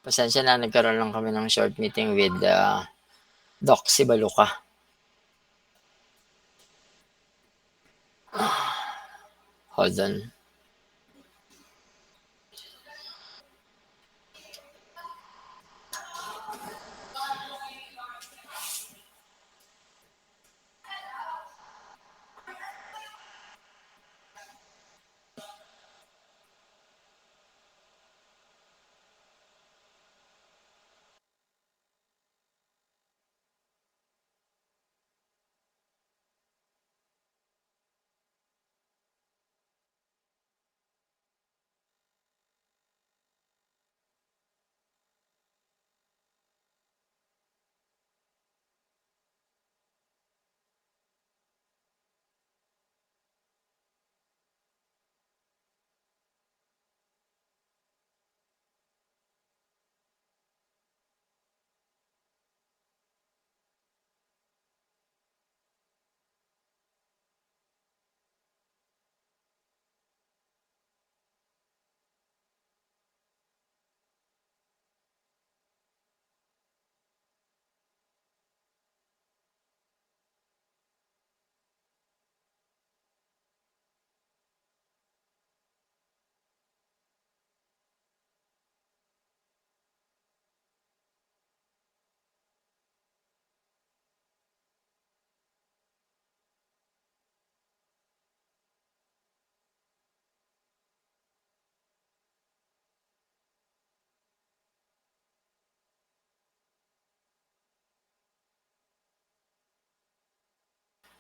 Pasensya na, nagkaroon lang kami ng short meeting with Doc Sibaluka. Hold on.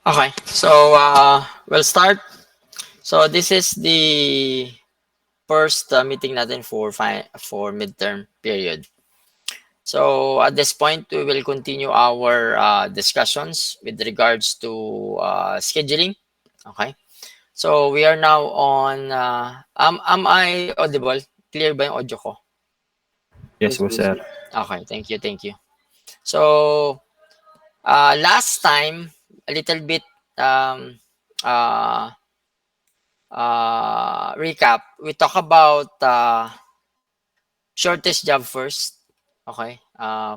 Okay, so we'll start. So this is the first meeting natin for midterm period. So at this point, we will continue our discussions with regards to scheduling. Okay. So we are now on. Am I audible? Clear ba yung audio ko? Yes po, sir. Okay, thank you, thank you. So last time, a little bit um, uh, recap. We talk about shortest job first. Okay.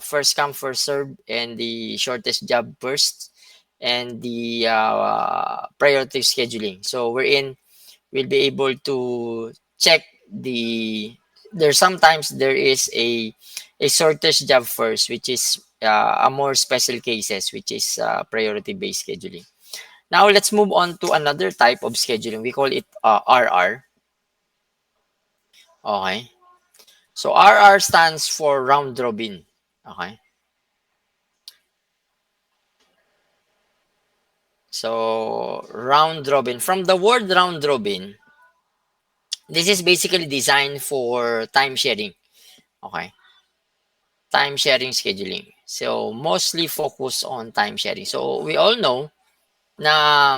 First come, first serve, and the shortest job first, and the priority scheduling. So we'll be able to check there's sometimes there is a shortest job first, which is a more special cases, which is priority based scheduling. Now let's move on to another type of scheduling. We call it RR. Okay. So RR stands for round robin. Okay. So round robin. From the word round robin, this is basically designed for time sharing. Okay. Time sharing scheduling. So mostly focus on time sharing. So we all know na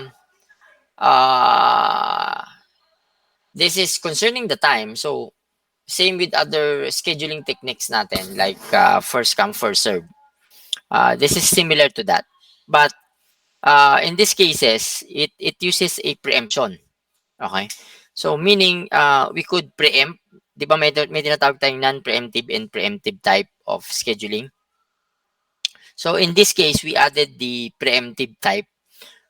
uh, this is concerning the time. So same with other scheduling techniques natin like first come first serve. This is similar to that. But in these cases, it uses a preemption. Okay? So meaning we could preempt, 'di ba may tinatawag tayong non-preemptive and preemptive type of scheduling. So in this case, we added the preemptive type,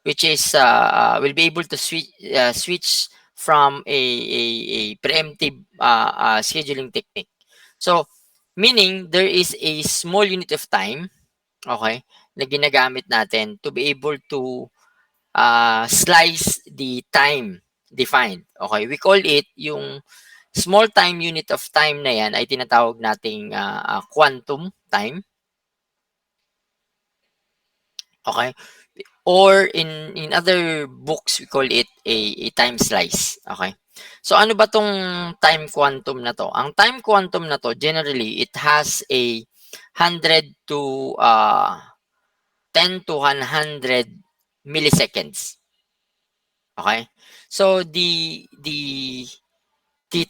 which is will be able to switch from a preemptive scheduling technique. So meaning there is a small unit of time, okay, na ginagamit natin to be able to slice the time defined. Okay, we call it yung small time unit of time na yan ay tinatawag nating quantum time. Okay? Or in other books, we call it a time slice. Okay? So ano ba tong time quantum na to? Ang time quantum na to, generally, it has a 100 to 10 to 100 milliseconds. Okay? So the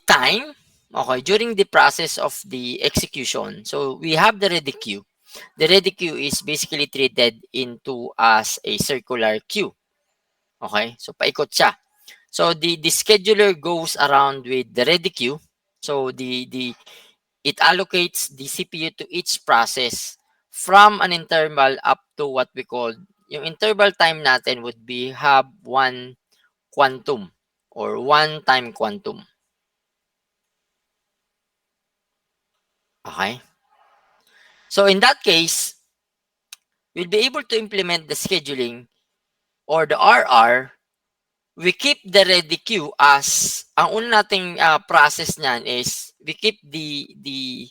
time, okay, during the process of the execution. So we have the ready queue. The ready queue is basically treated into as a circular queue. Okay? So paikot siya. So the scheduler goes around with the ready queue. So the it allocates the CPU to each process from an interval up to what we call, yung interval time natin would be hub 1 quantum or 1 time quantum. Okay? So in that case, we'll be able to implement the scheduling or the RR. We keep the ready queue as, ang una nating process niyan is we keep the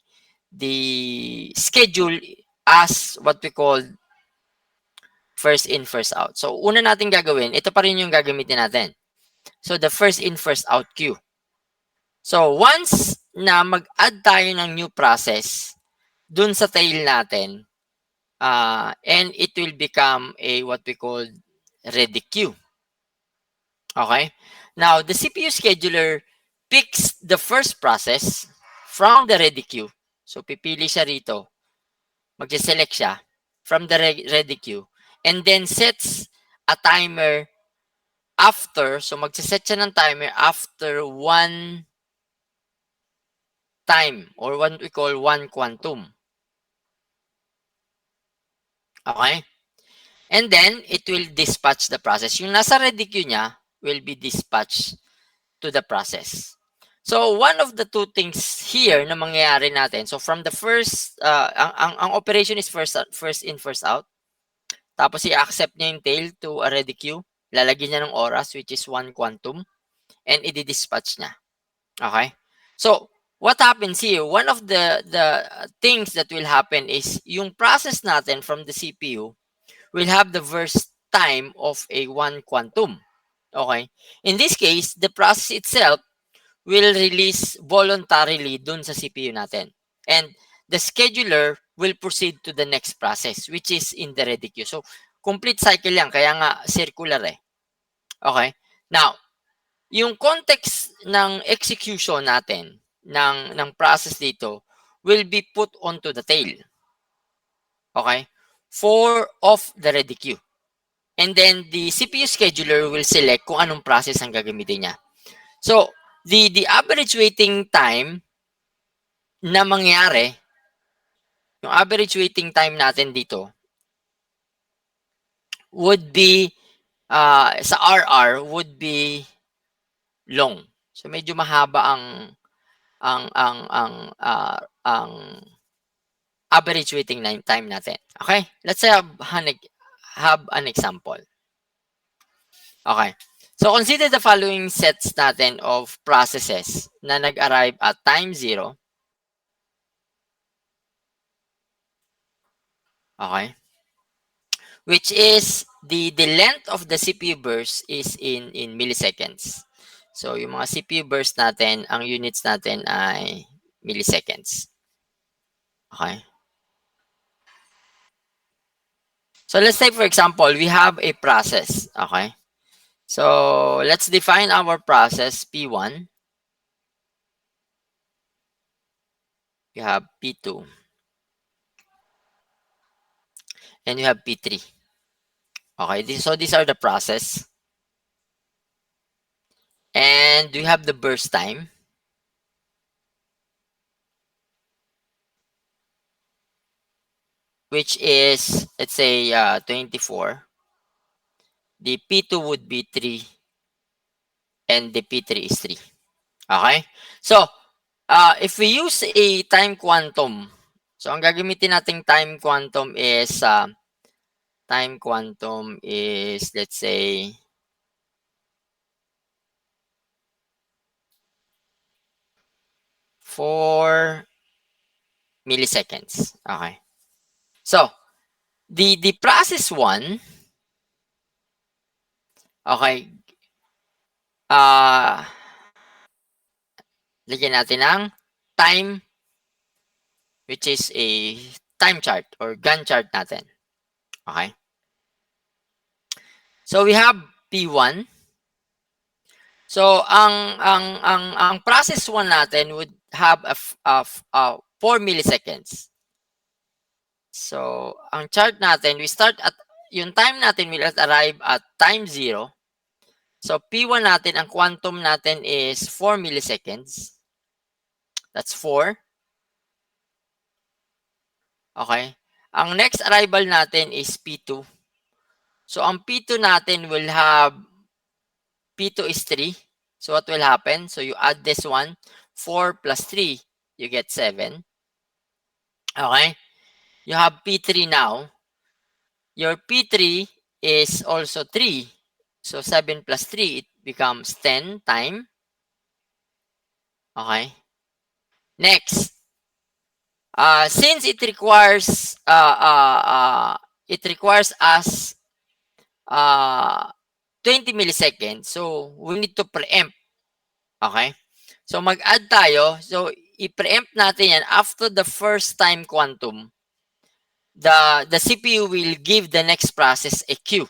schedule as what we call first in, first out. So, una natin gagawin, ito pa rin yung gagamitin natin. So, the first in, first out queue. So, once na mag-add tayo ng new process dun sa tail natin, and it will become a what we call ready queue. Okay? Now, the CPU scheduler picks the first process from the ready queue. So, pipili siya rito. Mag-select siya from the ready queue. And then sets a timer after. So, mag-set siya ng timer after 1 time or what we call 1 quantum. Okay? And then, it will dispatch the process. Yung nasa ready queue niya will be dispatched to the process. So, one of the two things here na mangyayari natin. So, from the first, ang operation is first in, first out. Tapos, i-accept niya yung tail to a ready queue. Lalagyan niya ng oras, which is 1 quantum. And i-dispatch niya. Okay? So, what happens here? One of the things that will happen is yung process natin from the CPU will have the first time of a 1 quantum. Okay? In this case, the process itself will release voluntarily dun sa CPU natin. And the scheduler will proceed to the next process, which is in the ready queue. So, complete cycle yan. Kaya nga, circular eh. Okay? Now, yung context ng execution natin ng process dito will be put onto the tail. Okay? For of the ready queue. And then, the CPU scheduler will select kung anong process ang gagamitin niya. So, the average waiting time na mangyari, yung average waiting time natin dito would be sa RR would be long. So medyo mahaba ang average waiting time natin. Okay? Let's say have an example. Okay. So consider the following sets natin of processes na nag-arrive at time 0. Okay? Which is the length of the CPU burst is in milliseconds. So yung mga CPU burst natin, ang units natin ay milliseconds. Okay? So let's say for example, we have a process. Okay? So let's define our process P1. We have P2. And you have P3. Okay, so these are the process. And we have the burst time. Which is, let's say, 24. The P2 would be 3. And the P3 is 3. Okay? So, if we use a time quantum, so ang gagamitin nating time quantum is, let's say, 4 milliseconds. Okay. So, the process 1, okay, lagyan natin ng time, which is a time chart or Gantt chart natin. Okay. So, we have P1. So, ang process 1 natin would have a 4 milliseconds. So, ang chart natin, we start at, yung time natin will arrive at time 0. So, P1 natin, ang quantum natin is 4 milliseconds. That's 4. Okay? Ang next arrival natin is P2. So, ang P2 natin will have, P2 is 3. So, what will happen? So, you add this one, 4 plus 3, you get 7. Okay? You have P3 now. Your P3 is also 3. So, 7 plus 3, it becomes 10 time. Okay? Next, since it requires us 20 milliseconds, so we need to preempt. Okay? So mag-add tayo. So i-preempt natin yan after the first time quantum. The CPU will give the next process a queue.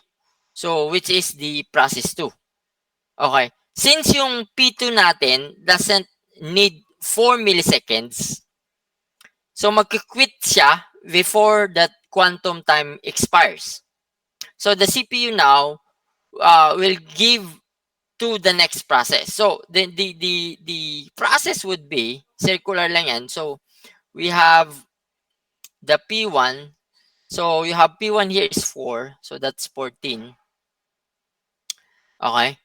So which is the process 2. Okay? Since yung P2 natin doesn't need 4 milliseconds, so mag-quit siya before that quantum time expires. So the CPU now will give to the next process. So the process would be circular lang yan. So we have the P1. So you have P1 here is 4. So that's 14. Okay.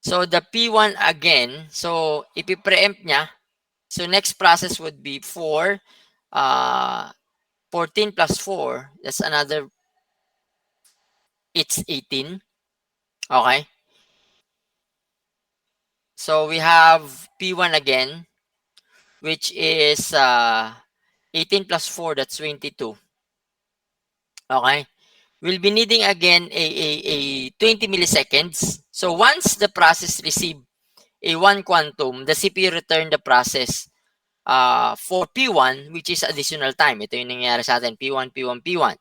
So the P1 again. So ipi-preempt niya. So next process would be 4. 14 plus 4. That's another. It's 18. Okay. So we have P1 again, which is 18 plus 4, that's 22. Okay. We'll be needing again a 20 milliseconds. So once the process receive a 1 quantum, the CPU return the process for P1, which is additional time. Ito yung nangyayari sa atin, P1, P1, P1.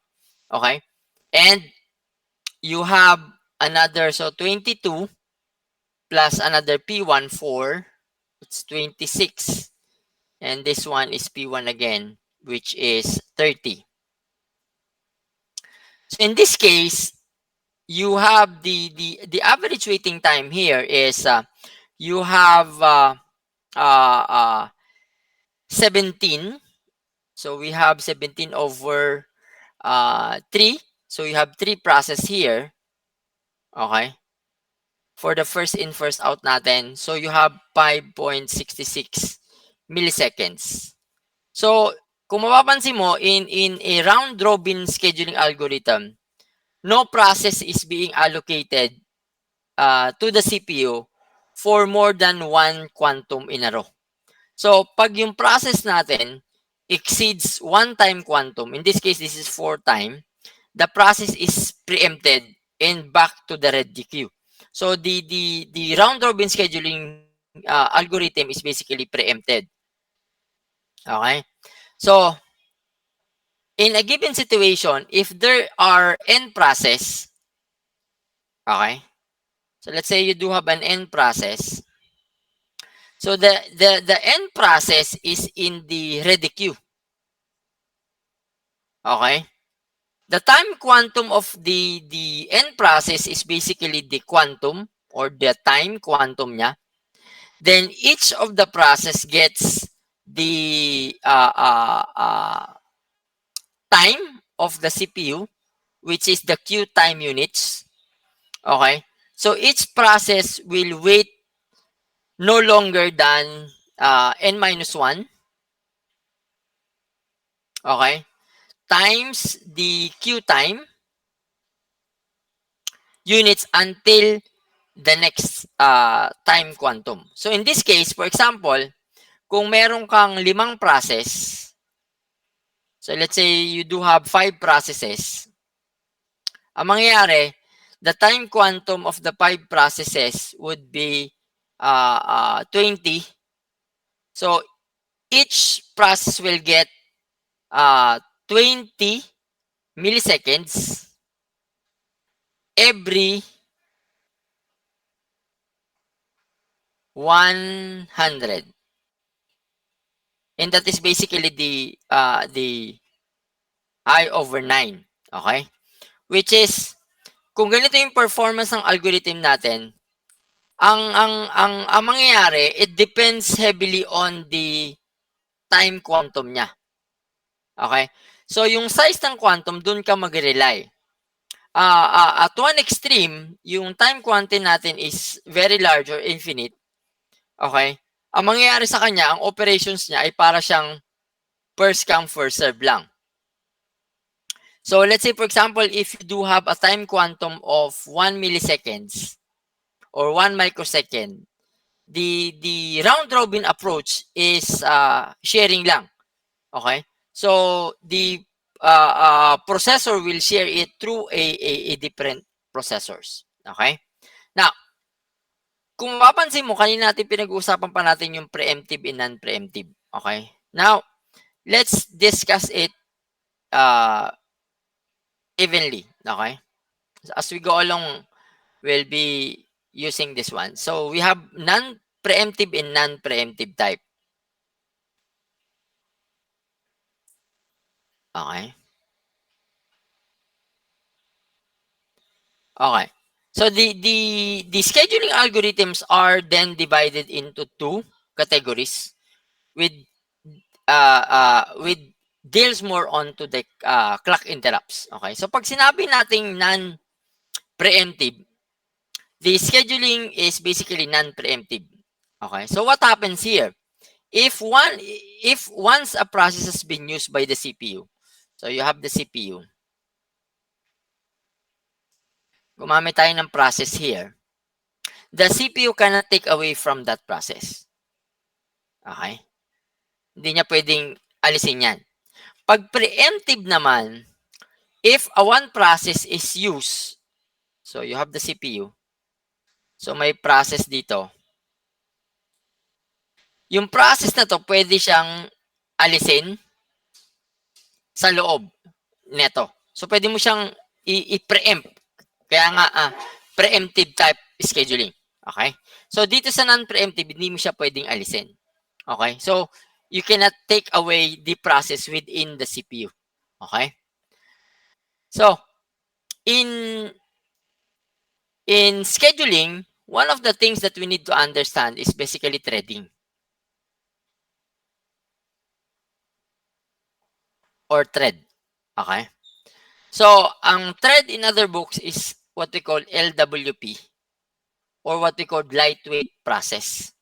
Okay? And you have another, so 22 plus another P1, 4, it's 26. And this one is P1 again, which is 30. So in this case, you have the average waiting time here is you have 17. So we have 17 over 3. So you have 3 process here. Okay. For the first in, first out natin. So you have 5.66 milliseconds. So kung mapapansin mo, in a round robin scheduling algorithm, no process is being allocated to the CPU for more than 1 quantum in a row. So pag yung process natin exceeds 1 time quantum, in this case, this is 4 time, the process is preempted and back to the ready queue. So the round robin scheduling algorithm is basically preempted. Okay? So in a given situation, if there are n process, okay? So let's say you do have an n process. So the n process is in the ready queue. Okay? The time quantum of the n process is basically the quantum or the time quantum niya. Then each of the process gets the time of the CPU, which is the queue time units. Okay? So each process will wait no longer than n minus 1. Okay? Times the queue time units until the next time quantum. So in this case, for example, kung meron kang 5 process, so let's say you do have 5 processes, ang mangyayari, the time quantum of the 5 processes would be 20. So each process will get 20 milliseconds every 100. And that is basically the I over 9. Okay? Which is, kung ganito yung performance ng algorithm natin, ang mangyayari, it depends heavily on the time quantum niya. Okay? So, yung size ng quantum, dun ka mag-rely. At one extreme, yung time quantity natin is very large or infinite. Okay? Ang mangyayari sa kanya, ang operations niya ay para siyang first come, first serve lang. So, let's say, for example, if you do have a time quantum of 1 milliseconds or 1 microsecond, the round robin approach is sharing lang. Okay? So, the processor will share it through a different processors. Okay? Now, kung mapapansin mo, kanina natin pinag-uusapan pa natin yung preemptive and non-preemptive. Okay? Now, let's discuss it evenly. Okay? As we go along, we'll be using this one. So, we have non-preemptive and non-preemptive type. Okay? Okay. So the scheduling algorithms are then divided into two categories with deals more onto the clock interrupts. Okay. So pag sinabi nating non-preemptive, the scheduling is basically non-preemptive. Okay. So what happens here? If once a process has been used by the CPU, so you have the CPU. Gumamit tayo ng process here. The CPU cannot take away from that process. Okay? Hindi niya pwedeng alisin yan. Pag preemptive naman, if a one process is used, so you have the CPU, so may process dito. Yung process na to, pwede siyang alisin sa loob neto. So pwede mo siyang i-preempt. Kaya nga, preemptive type scheduling. Okay? So dito sa non-preemptive, hindi mo siya pwedeng alisin. Okay? So, you cannot take away the process within the CPU. Okay? So, in scheduling, one of the things that we need to understand is basically threading or thread. Okay? So, ang thread in other books is what we call LWP or what we call lightweight process.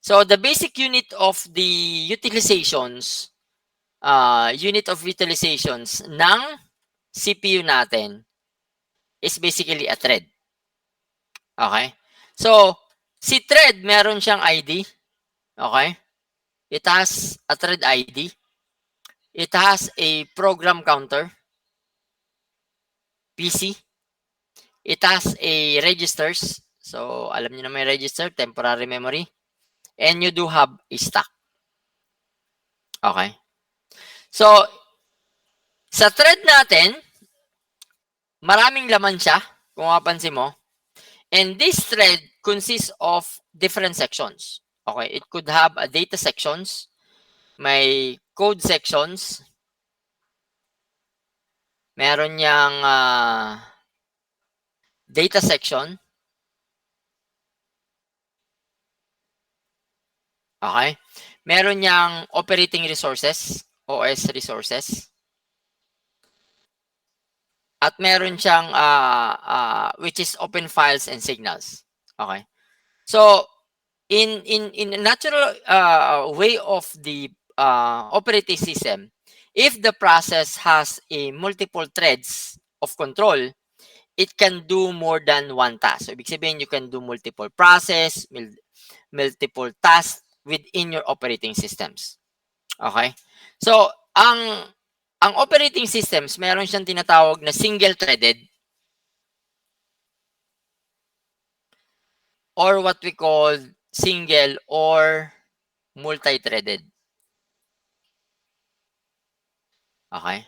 So, the basic unit of the utilizations, ng CPU natin is basically a thread. Okay? So, si thread, meron siyang ID. Okay? It has a thread ID. It has a program counter, PC. It has a registers. So, alam niyo na may register, temporary memory. And you do have a stack. Okay? So, sa thread natin, maraming laman siya, kung mapansin mo. And this thread consists of different sections. Okay? It could have a data sections, may code sections, meron niyang data section. Okay? Meron niyang operating resources, OS resources. At meron siyang which is open files and signals. Okay? So, in a natural way of the operating system, if the process has a multiple threads of control, it can do more than one task. So, ibig sabihin, you can do multiple process, multiple tasks within your operating systems. Okay? So, ang operating systems, meron siyang tinatawag na single-threaded or what we call single or multi-threaded. Okay?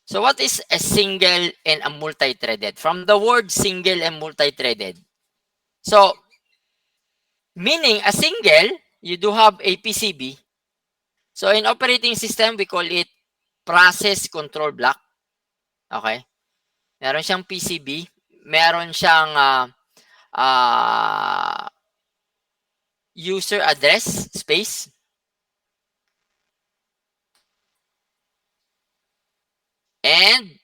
So what is a single and a multi-threaded? From the word single and multi-threaded. So, meaning a single, you do have a PCB. So in operating system, we call it process control block. Okay? Meron siyang PCB. Meron siyang user address space. And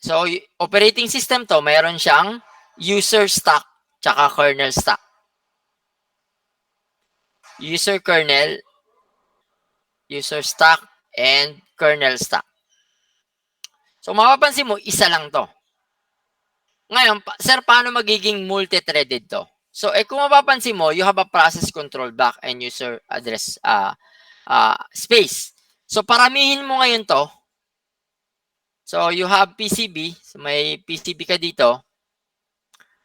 so operating system to, mayroon siyang user stack tsaka kernel stack. User kernel, user stack, and kernel stack. So mapapansin mo, isa lang to. Ngayon, sir, paano magiging multi-threaded to? So, kung mapapansin mo, you have a process control block and user address space. So, paramihin mo ngayon to. So, you have PCB. So, may PCB ka dito.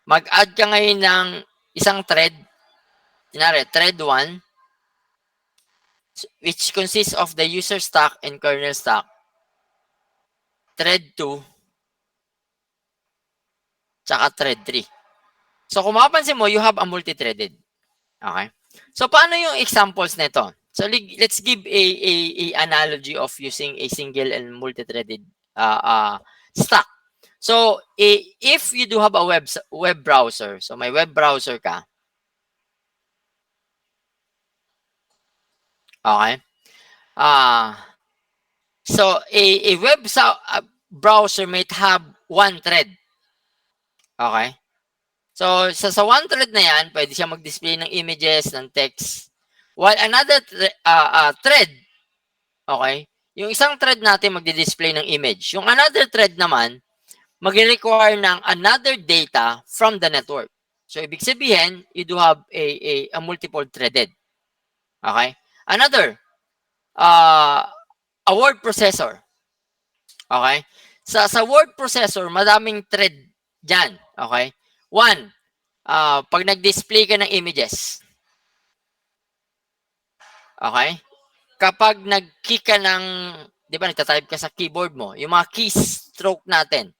Mag-add ka ngayon ng isang thread. Tinari, thread 1, which consists of the user stack and kernel stack. Thread 2, tsaka thread 3. So, kung mapapansin mo, you have a multi-threaded. Okay? So, paano yung examples nito? So, let's give a analogy of using a single and multi-threaded stack. So, if you do have a web browser, so may web browser ka, okay? So, a web browser might have one thread. Okay? So, sa one thread na yan, pwede siya mag-display ng images, ng text. While another thread, okay, yung isang thread natin magdi-display ng image. Yung another thread naman, mag-require ng another data from the network. So, ibig sabihin, you do have a multiple threaded. Okay? Another, a word processor. Okay? Sa word processor, madaming thread dyan. Okay? One, pag nag-display ka ng images. Okay? Kapag nag-key ka ng, di ba, nagtatype ka sa keyboard mo, yung mga keystroke natin,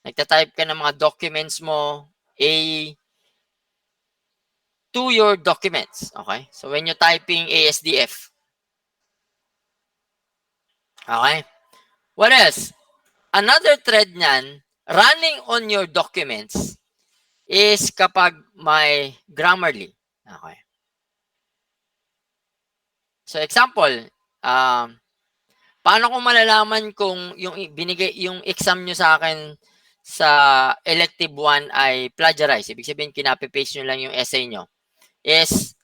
nagtatype ka ng mga documents mo, to your documents. Okay? So, when you're typing ASDF. Okay? What else? Another thread nyan, running on your documents, is kapag may Grammarly. Okay. So, example, paano ko malalaman kung yung yung exam nyo sa akin sa elective 1 ay plagiarize? Ibig sabihin, kinapi-paste nyo lang yung essay nyo. Is,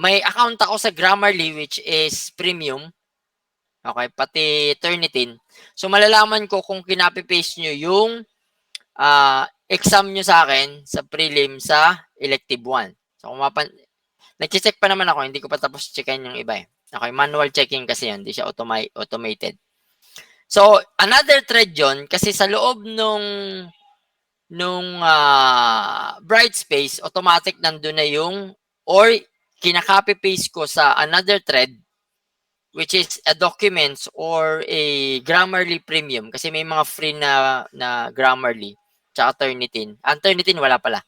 may account ako sa Grammarly which is premium. Okay, pati Turnitin. So, malalaman ko kung kinapi-paste nyo yung exam nyo sa akin sa prelim sa elective 1. So, kung nag-check pa naman ako, hindi ko pa tapos checkin yung iba eh. Okay, manual checking kasi yun, hindi siya automated. So, another thread yun, kasi sa loob nung Brightspace, automatic nandun na yung, or kinaka-copy-paste ko sa another thread, which is a documents or a Grammarly premium, kasi may mga free na Grammarly, tsaka Turnitin. Ang Turnitin, wala pala.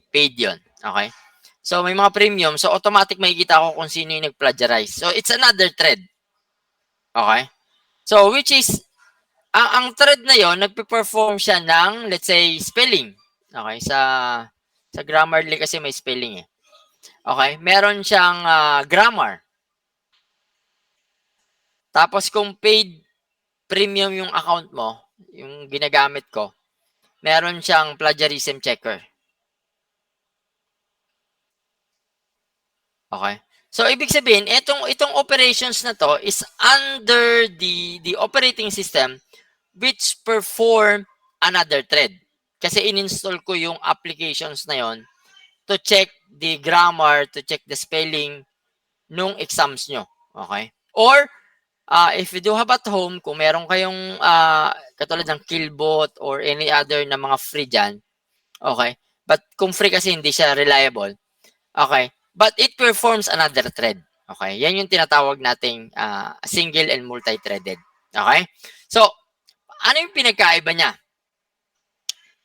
Paid yun. Okay? So, may mga premium. So, automatic makikita ko kung sino yung nag-plagiarize. So, it's another thread. Okay? So, which is, ang thread na yon nagpe-perform siya ng, let's say, spelling. Okay? Sa Grammarly kasi may spelling eh. Okay? Meron siyang grammar. Tapos, kung paid premium yung account mo, yung ginagamit ko, meron siyang plagiarism checker. Okay? So, ibig sabihin, itong operations na to is under the operating system which perform another thread. Kasi in-install ko yung applications na yon to check the grammar, to check the spelling nung exams nyo. Okay? Or, if you do have at home, kung meron kayong katulad ng Killbot or any other na mga free dyan, okay? But kung free kasi hindi siya reliable, okay? But it performs another thread. Okay? Yan yung tinatawag nating single and multi-threaded. Okay? So, ano yung pinagkaiba niya?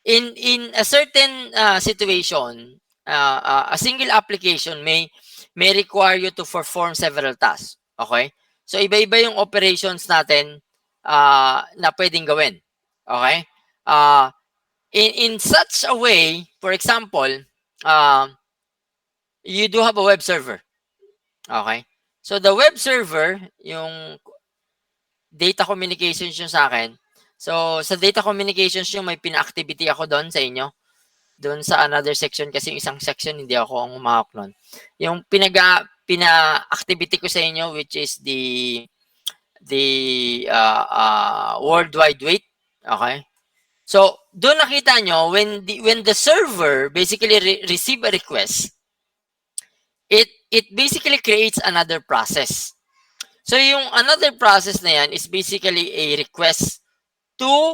In a certain situation, a single application may require you to perform several tasks. Okay? So, iba-iba yung operations natin na pwedeng gawin. Okay? In such a way, for example, you do have a web server. Okay? So, the web server, yung data communications yung sa akin. So, sa data communications yung may pina-activity ako doon sa inyo. Doon sa another section kasi isang section hindi ako ang umahak nun. Yung pina-activity ko sa inyo which is the World Wide Web. Okay? So, doon nakita nyo when the server basically receive a request, it basically creates another process. So, yung another process na yan is basically a request to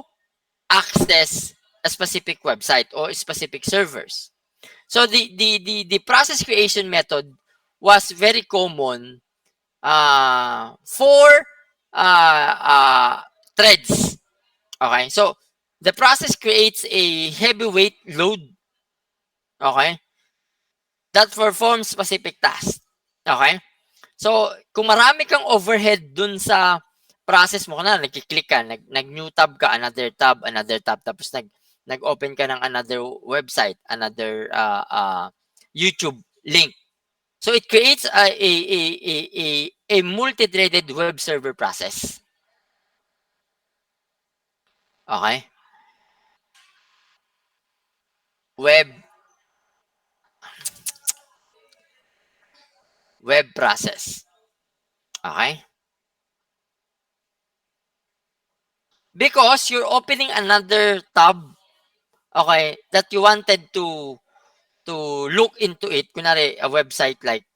access a specific website or specific servers. So the process creation method was very common for threads. Okay, so the process creates a heavyweight load. Okay, that performs specific task. Okay, so kung marami kang overhead dun sa process mo, na nagki-click ka, nag-new tab ka, another tab, tapos nag-open ka ng another website, another YouTube link. So it creates a multi-threaded web server process. Okay? Web process. Okay? Because you're opening another tab, okay, that you wanted to look into it, kunwari a website like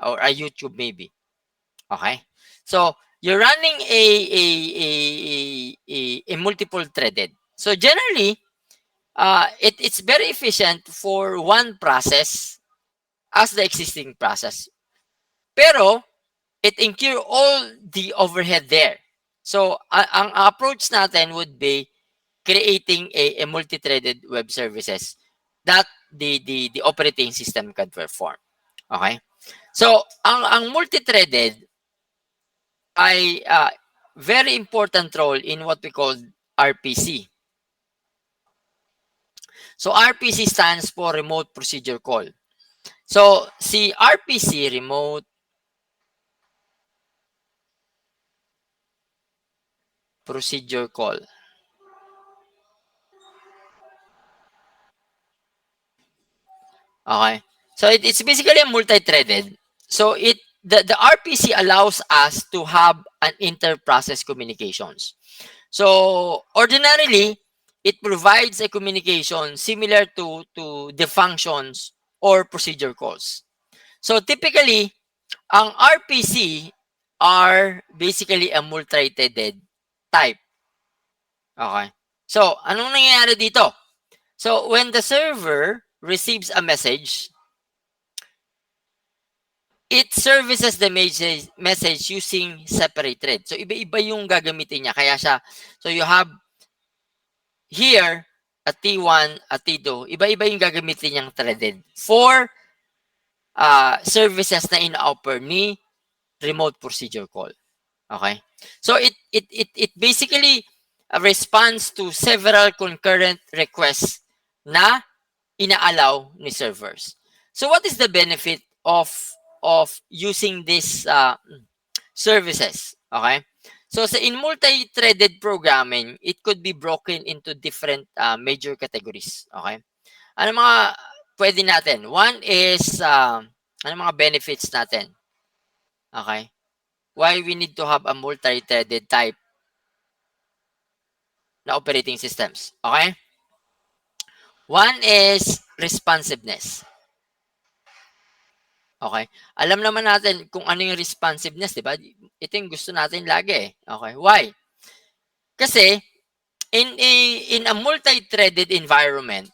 or a YouTube maybe. Okay? So you're running a multiple threaded. So generally, it's very efficient for one process as the existing process. Pero it incur all the overhead there. So ang approach natin would be creating a multi-threaded web services that the operating system can perform. Okay? So ang multi-threaded ay very important role in what we call RPC. So RPC stands for Remote Procedure Call. So si RPC, Remote Procedure Call. Okay. So it's basically a multi-threaded. So the RPC allows us to have an inter-process communications. So ordinarily, it provides a communication similar to the functions or procedure calls. So typically, ang RPC are basically a multi-threaded type. Okay. So, anong nangyayari dito? So, when the server receives a message, it services the message using separate thread. So, iba-iba yung gagamitin niya. Kaya siya, so you have here, a T1, a T2, iba-iba yung gagamitin niyang threaded for services na in-offer ni remote procedure call. Okay? So, it basically responds to several concurrent requests na inaalaw ni servers. So what is the benefit of using these services? Okay? So in multi-threaded programming, it could be broken into different major categories. Okay? Ano mga pwede natin? One is, ano mga benefits natin? Okay? Why we need to have a multi-threaded type na operating systems. Okay? One is responsiveness. Okay? Alam naman natin kung ano yung responsiveness, di ba? Ito yung gusto natin lagi. Okay? Why? Kasi in a multi-threaded environment,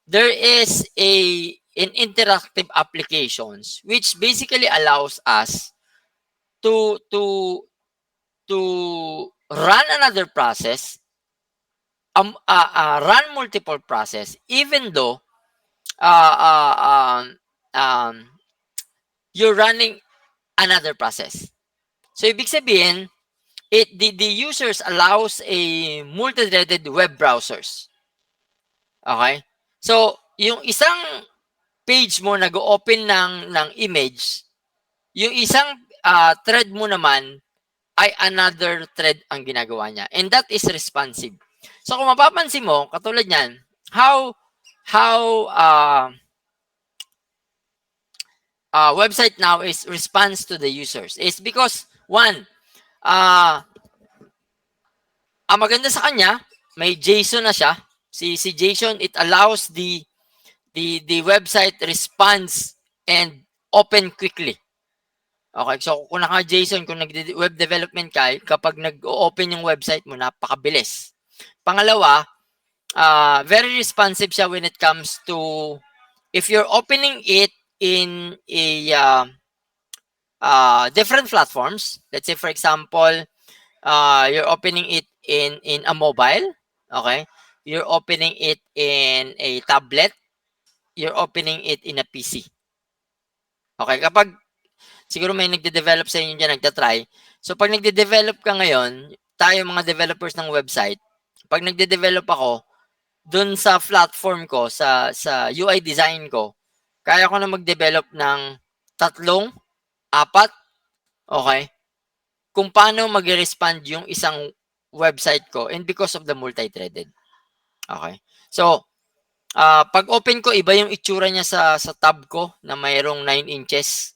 there is an interactive applications which basically allows us to run another process, run multiple process, even though you're running another process. So, ibig sabihin, the users allows a multi-threaded web browsers. Okay? So, yung isang page mo nag-open ng image, yung isang thread mo naman ay another thread ang ginagawa niya. And that is responsive. So kung mapapansin mo, katulad niyan, how website now is response to the users is because one, ang maganda sa kanya, may JSON na siya. Si JSON, it allows the website response and open quickly. Okay, so kung naka-JSON, kung nag-web development ka, kapag nag-open yung website mo, napakabilis. Pangalawa, very responsive siya when it comes to, if you're opening it in a different platforms, let's say for example, you're opening it in a mobile, okay? You're opening it in a tablet, you're opening it in a PC. Okay, kapag siguro may nagde-develop sa inyo dyan, nagtatry. So, pag nagde-develop ka ngayon, tayo mga developers ng website, pag nagde-develop ako, dun sa platform ko, sa UI design ko, kaya ko na mag-develop ng 3, 4, okay? Kung paano mag-respond yung isang website ko and because of the multi-threaded. Okay? So, pag open ko, iba yung itsura niya sa tab ko na mayroong 9 inches.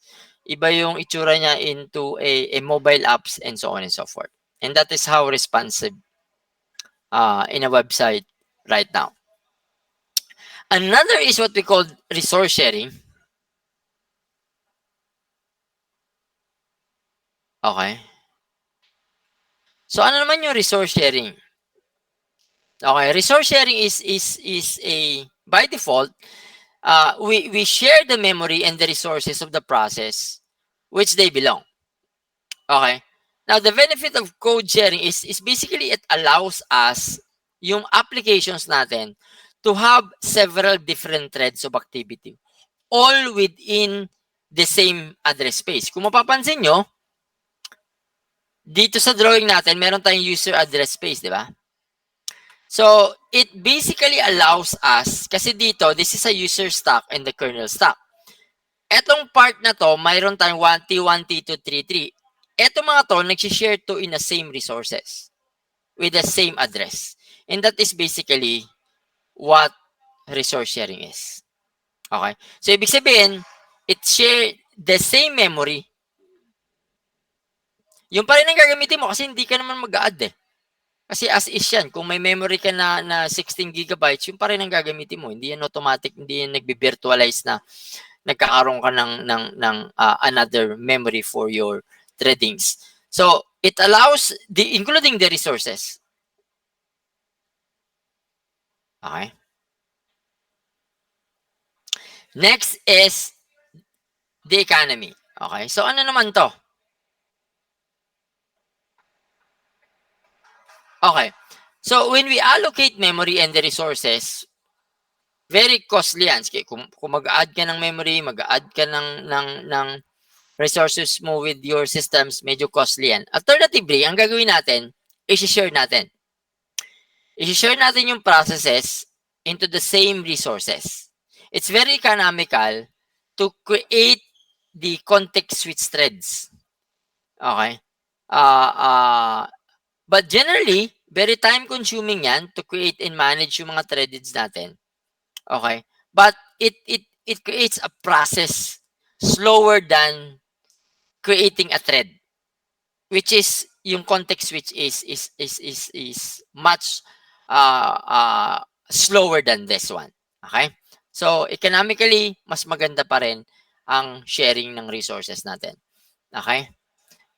Iba yung itsura niya into a mobile apps and so on and so forth. And that is how responsive in a website right now. Another is what we call resource sharing. Okay. So ano naman yung resource sharing? Okay, resource sharing is a by default we share the memory and the resources of the process which they belong. Okay. Now the benefit of code sharing is basically it allows us yung applications natin to have several different threads of activity all within the same address space. Kung mapapansin nyo, dito sa drawing natin, meron tayong user address space, di ba? So, it basically allows us, kasi dito, this is a user stack and the kernel stack. Etong part na to, mayroon tayong 1T, 1T, 2, 3, 3. Etong mga to, nagsishare to in the same resources with the same address. And that is basically what resource sharing is. Okay? So, ibig sabihin, it share the same memory. Yung pa rin ang gagamitin mo kasi hindi ka naman mag-add eh. Kasi as is yan, kung may memory ka na 16 gigabytes, yung pa rin ang gagamitin mo. Hindi yan automatic, hindi yan nagbe-virtualize na nagkakaroon ka ng another memory for your threadings. So, it allows, including the resources. Okay? Next is the economy. Okay? So, ano naman to? Okay. So, when we allocate memory and the resources, very costly yan. Kung mag-add ka ng memory, mag-add ka ng resources mo with your systems, medyo costly yan. Alternatively, ang gagawin natin, i-share natin. I-share natin yung processes into the same resources. It's very economical to create the context switch threads. Okay? But generally, very time-consuming yan to create and manage yung mga threads natin. Okay? But it creates a process slower than creating a thread, which is yung context switch is much slower than this one. Okay? So, economically, mas maganda pa rin ang sharing ng resources natin. Okay?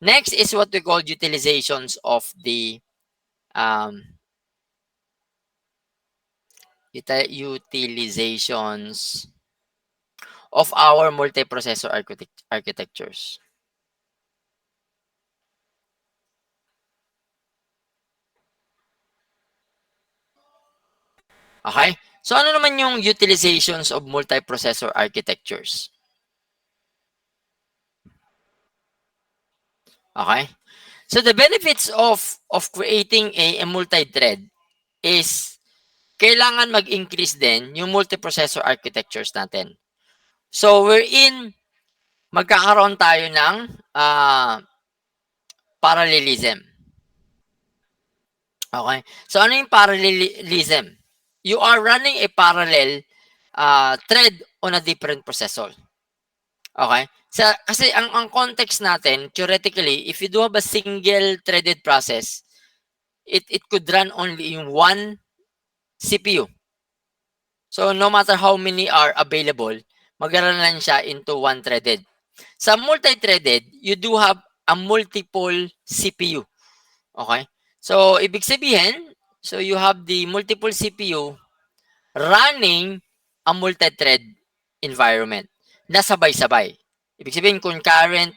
Next is what we call utilizations of the utilizations of our multiprocessor architectures. Okay? So, ano naman yung utilizations of multiprocessor architectures? Okay? So, the benefits of creating a multi-thread is kailangan mag-increase din yung multiprocessor architectures natin. So, magkakaroon tayo ng parallelism. Okay? So, ano yung parallelism? You are running a parallel thread on a different processor. Okay? Kasi ang context natin, theoretically, if you do have a single threaded process, it could run only in one CPU. So, no matter how many are available, mag-run lang siya into one threaded. Sa multi-threaded, you do have a multiple CPU. Okay? So, ibig sabihin, so you have the multiple CPU running a multi-thread environment na sabay-sabay. Ibig sabihin, concurrent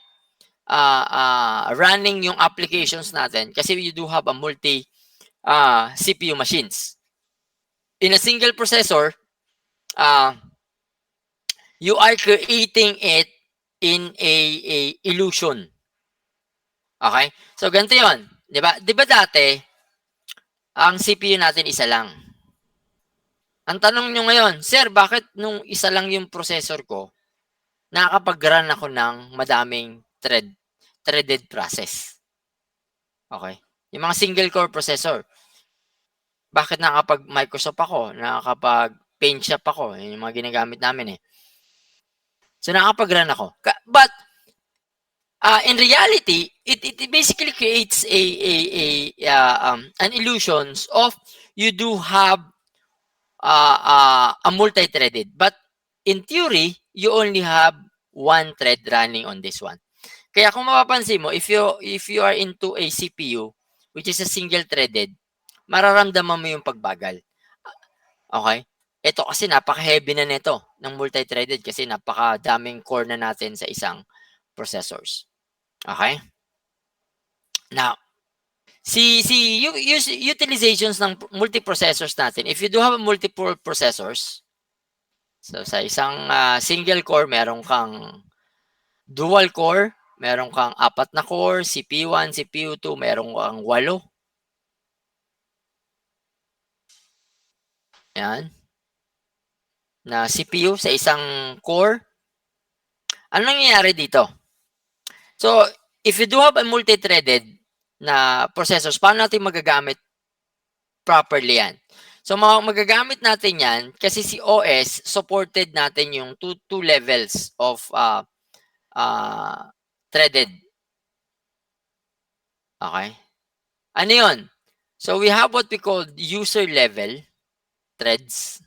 running yung applications natin kasi you do have a multi CPU machines. In a single processor, you are creating it in a illusion. Okay? So, ganito yun. Diba? Diba dati, ang CPU natin isa lang. Ang tanong nyo ngayon, Sir, bakit nung isa lang yung processor ko, nakakapag-run ako ng madaming threaded process? Okay? Yung mga single core processor, bakit nakakapag Microsoft ako, nakakapag PaintShop ako, yung mga ginagamit namin eh. So, nakakapag-run ako. But, in reality, it basically creates an illusion of you do have a multi-threaded. But in theory, you only have one thread running on this one. Kaya kung mapapansin mo, if you are into a CPU, which is a single-threaded, mararamdaman mo yung pagbagal. Okay? Ito kasi napaka-heavy na nito ng multi-threaded kasi napaka-daming core na natin sa isang processors. Okay? Now, utilizations ng multiprocessors natin, if you do have multiple processors, so sa isang single core, meron kang dual core, meron kang 4 na core, CPU1, CPU2, meron kang 8. Yan. Na CPU sa isang core. Ano nangyayari dito? So, if you do have a multi-threaded na processors, paano natin magagamit properly yan? So, magagamit natin yan kasi si OS supported natin yung two levels of threaded. Okay? Ano yun? So, we have what we call user level threads.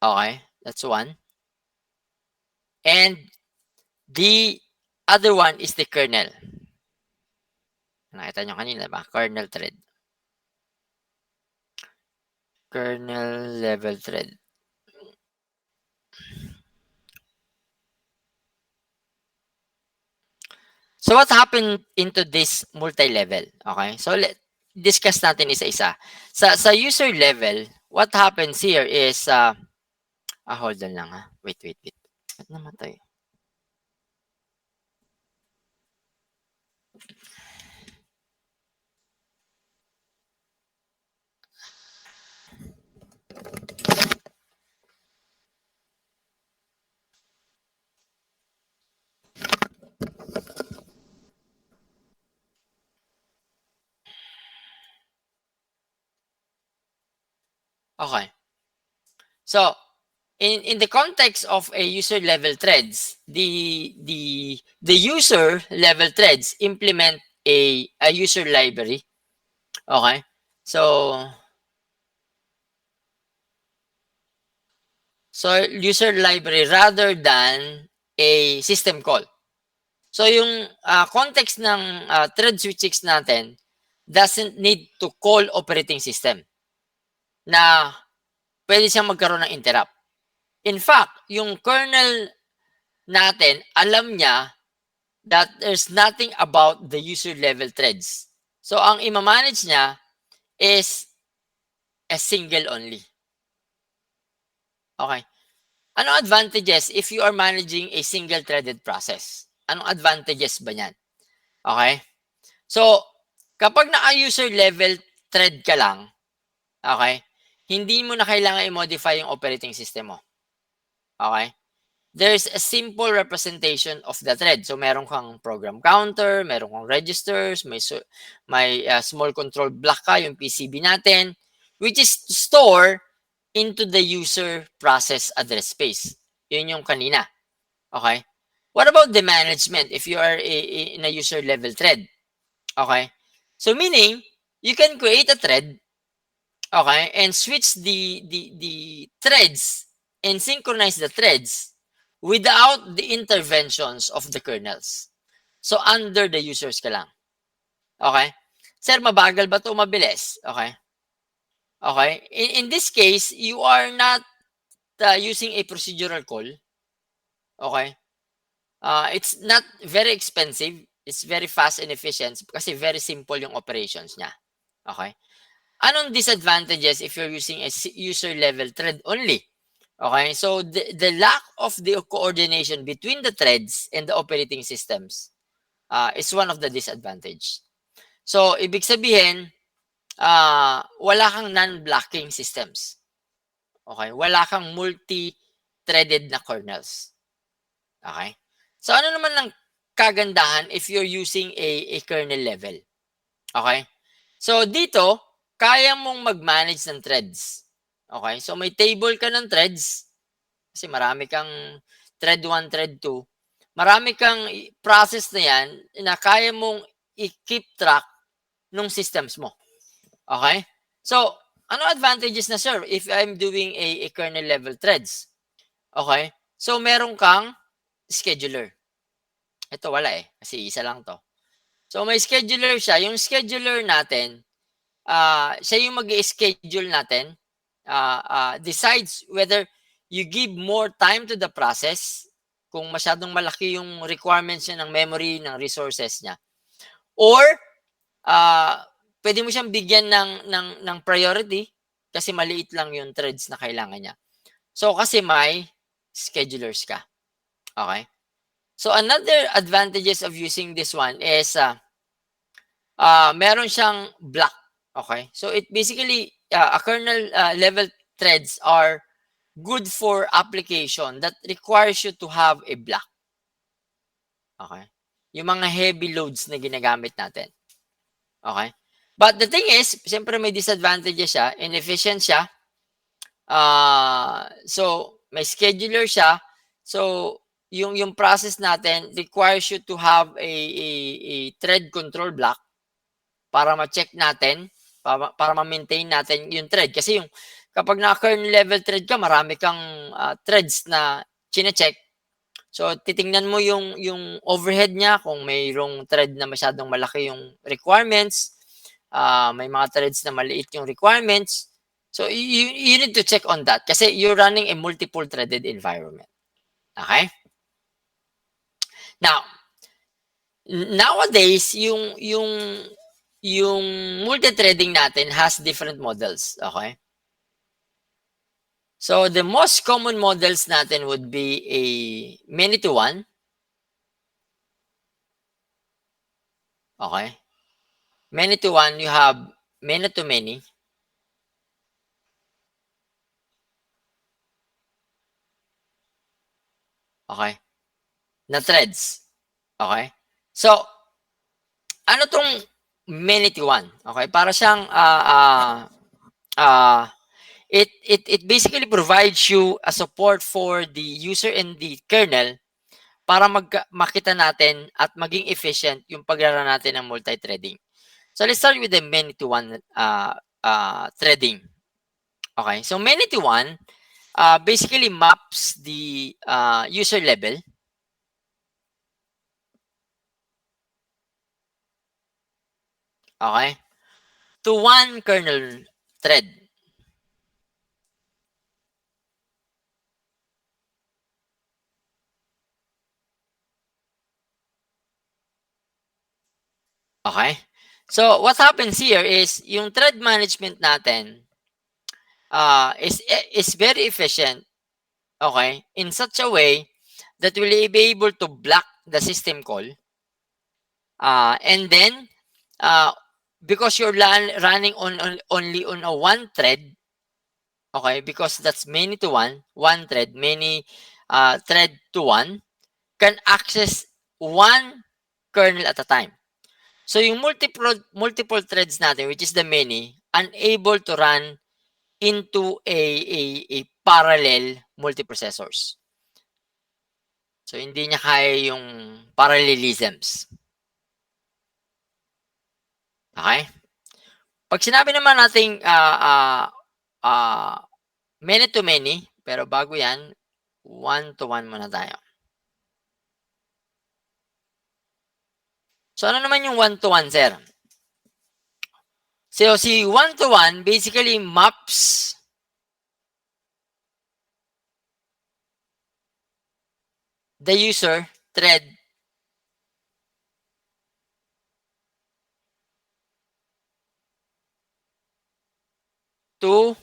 Okay? That's one. And the other one is the kernel. Nakita nyo kanina ba? Kernel thread. Kernel level thread. So what happened into this multi-level? Okay? So discuss natin isa-isa. Sa user level, what happens here is hold on lang ha. Wait. Ba't namatay? Okay. So, in the context of a user level threads, the user level threads implement a user library. Okay? So user library rather than a system call. So yung context ng thread switches natin doesn't need to call operating system na pwede siyang magkaroon ng interrupt. In fact, yung kernel natin, alam niya that there's nothing about the user level threads. So ang ima-manage niya is a single only. Okay. Anong advantages if you are managing a single threaded process? Anong advantages ba niyan? Okay? So, kapag naka-user level thread ka lang, okay, hindi mo na kailangan i-modify yung operating system mo. Okay? There's a simple representation of the thread. So, meron kang program counter, meron kang registers, may small control block ka, yung PCB natin, which is to store into the user process address space. Yun yung kanina. Okay? What about the management if you are in a user level thread? Okay? So, meaning, you can create a thread, okay, and switch the threads and synchronize the threads without the interventions of the kernels. So, under the users ka lang. Okay? Sir, mabagal ba ito o mabilis? Okay? Okay? In this case, you are not using a procedural call. Okay? It's not very expensive. It's very fast and efficient kasi very simple yung operations niya. Okay? Anong disadvantages if you're using a user level thread only? Okay, so the lack of the coordination between the threads and the operating systems is one of the disadvantage. So, ibig sabihin, wala kang non-blocking systems. Okay, wala kang multi-threaded na kernels. Okay, so ano naman ang kagandahan if you're using a kernel level? Okay, so dito, kaya mong mag-manage ng threads. Okay, so may table ka ng threads kasi marami kang thread 1, thread 2. Marami kang process na yan na kaya mong i-keep track ng systems mo. Okay? So, ano advantages na, sir, if I'm doing a kernel level threads? Okay? So, meron kang scheduler. Ito wala kasi isa lang to. So, may scheduler siya. Yung scheduler natin, siya yung mag-schedule natin, decides whether you give more time to the process, kung masyadong malaki yung requirements niya ng memory, ng resources niya. Or, pwede mo siyang bigyan ng priority kasi maliit lang yung threads na kailangan niya. So, kasi may schedulers ka. Okay? So, another advantages of using this one is, meron siyang block. Okay? So, it basically, a kernel level threads are good for application that requires you to have a block. Okay? Yung mga heavy loads na ginagamit natin. Okay? But the thing is, siyempre may disadvantages siya, inefficient siya. So, may scheduler siya. So, yung process natin requires you to have a thread control block para ma-check natin, para ma-maintain natin yung thread. Kasi yung kapag naka-kernel level thread ka, marami kang threads na chine-check. So, titingnan mo yung overhead niya kung mayroong thread na masyadong malaki yung requirements, may mga threads na maliit yung requirements. So, you need to check on that kasi you're running a multiple threaded environment. Okay? Now, nowadays, yung multi-threading natin has different models. Okay? So, the most common models natin would be a many-to-one. Okay? Many-to-one, you have many-to-many. Okay? Na threads. Okay? So, ano tong many-to-one? Okay? Para siyang it basically provides you a support for the user and the kernel para makita natin at maging efficient yung paglaro natin ng multi-threading. So let's start with the many-to-one threading. Okay, so many-to-one basically maps the user level. Okay, to one kernel thread. Okay? So, what happens here is, yung thread management natin is very efficient, okay, in such a way that we'll be able to block the system call. And then, because you're running only on a one thread, Okay, because that's many to one thread, many thread to one can access one kernel at a time. So yung multiple threads natin, which is the many, unable to run into a parallel multiprocessors. So hindi niya kaya yung parallelisms. Okay? Pag sinabi naman nating many to many, pero bago yan, one to one muna tayo. So ano naman yung one to one, sir? So si one to one basically maps the user thread to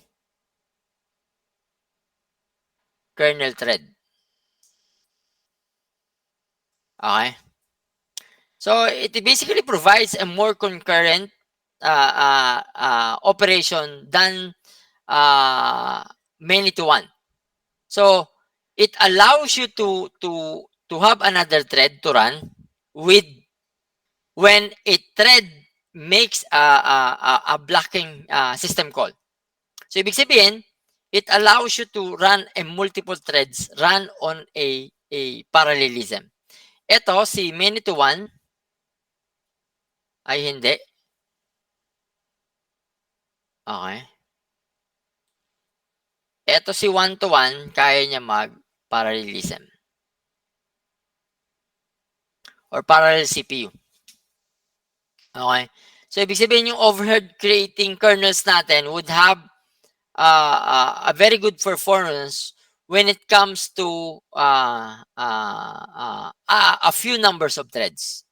kernel thread. Okay? So it basically provides a more concurrent operation than many to one. So it allows you to have another thread to run with when a thread makes a blocking system call. So ibig sabihin, it allows you to run a multiple threads run on a parallelism. Ito, si many to one ay hindi. Okay. Ito si one to one, kaya niya mag-parallelism or parallel CPU. Okay. So ibig sabihin yung overhead creating kernels natin would have a very good performance when it comes to a few numbers of threads.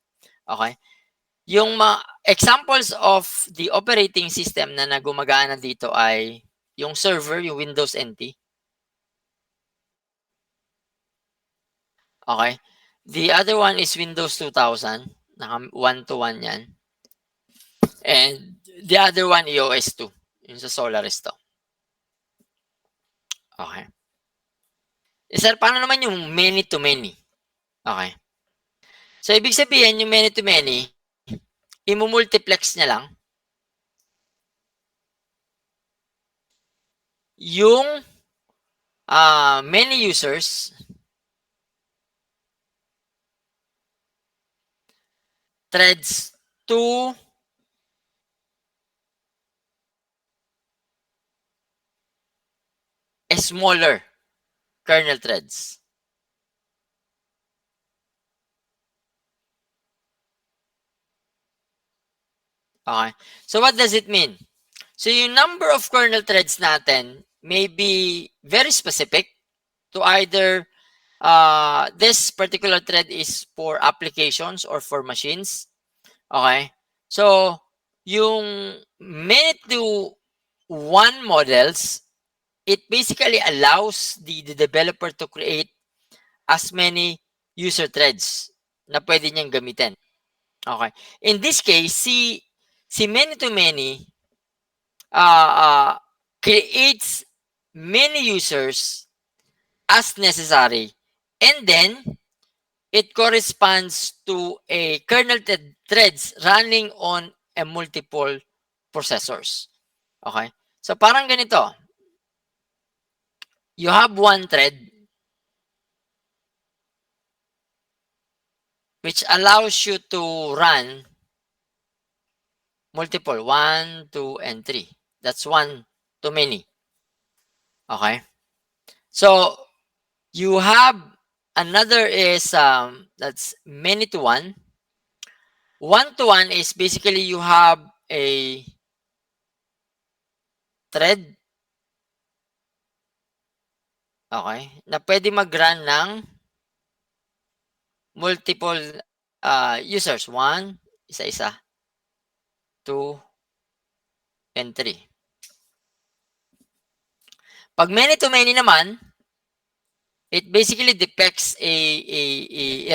Okay? Yung examples of the operating system na nagumagana dito ay yung server, yung Windows NT. Okay? The other one is Windows 2000. Naka one-to-one yan. And the other one, EOS 2. Yung sa Solaris to. Okay. Sir, paano naman yung many to many? Okay. So, ibig sabihin, yung many to many, imumultiplex niya lang yung many users threads to a smaller kernel threads. Okay. So, what does it mean? So, yung number of kernel threads natin may be very specific to either this particular thread is for applications or for machines. Okay. So, yung many to one models, it basically allows the developer to create as many user threads na pwede niyang gamitin. Okay. In this case, si many to many creates many users as necessary, and then it corresponds to a kernel threads running on a multiple processors. Okay? So parang ganito. You have one thread which allows you to run multiple 1, 2, and 3. That's one to many. Okay? So you have another is that's many to one. One to one is basically you have a thread, okay, na pwede mag-run ng multiple users. 1, isa-isa. 2, and 3. Pag many to many naman, it basically depicts a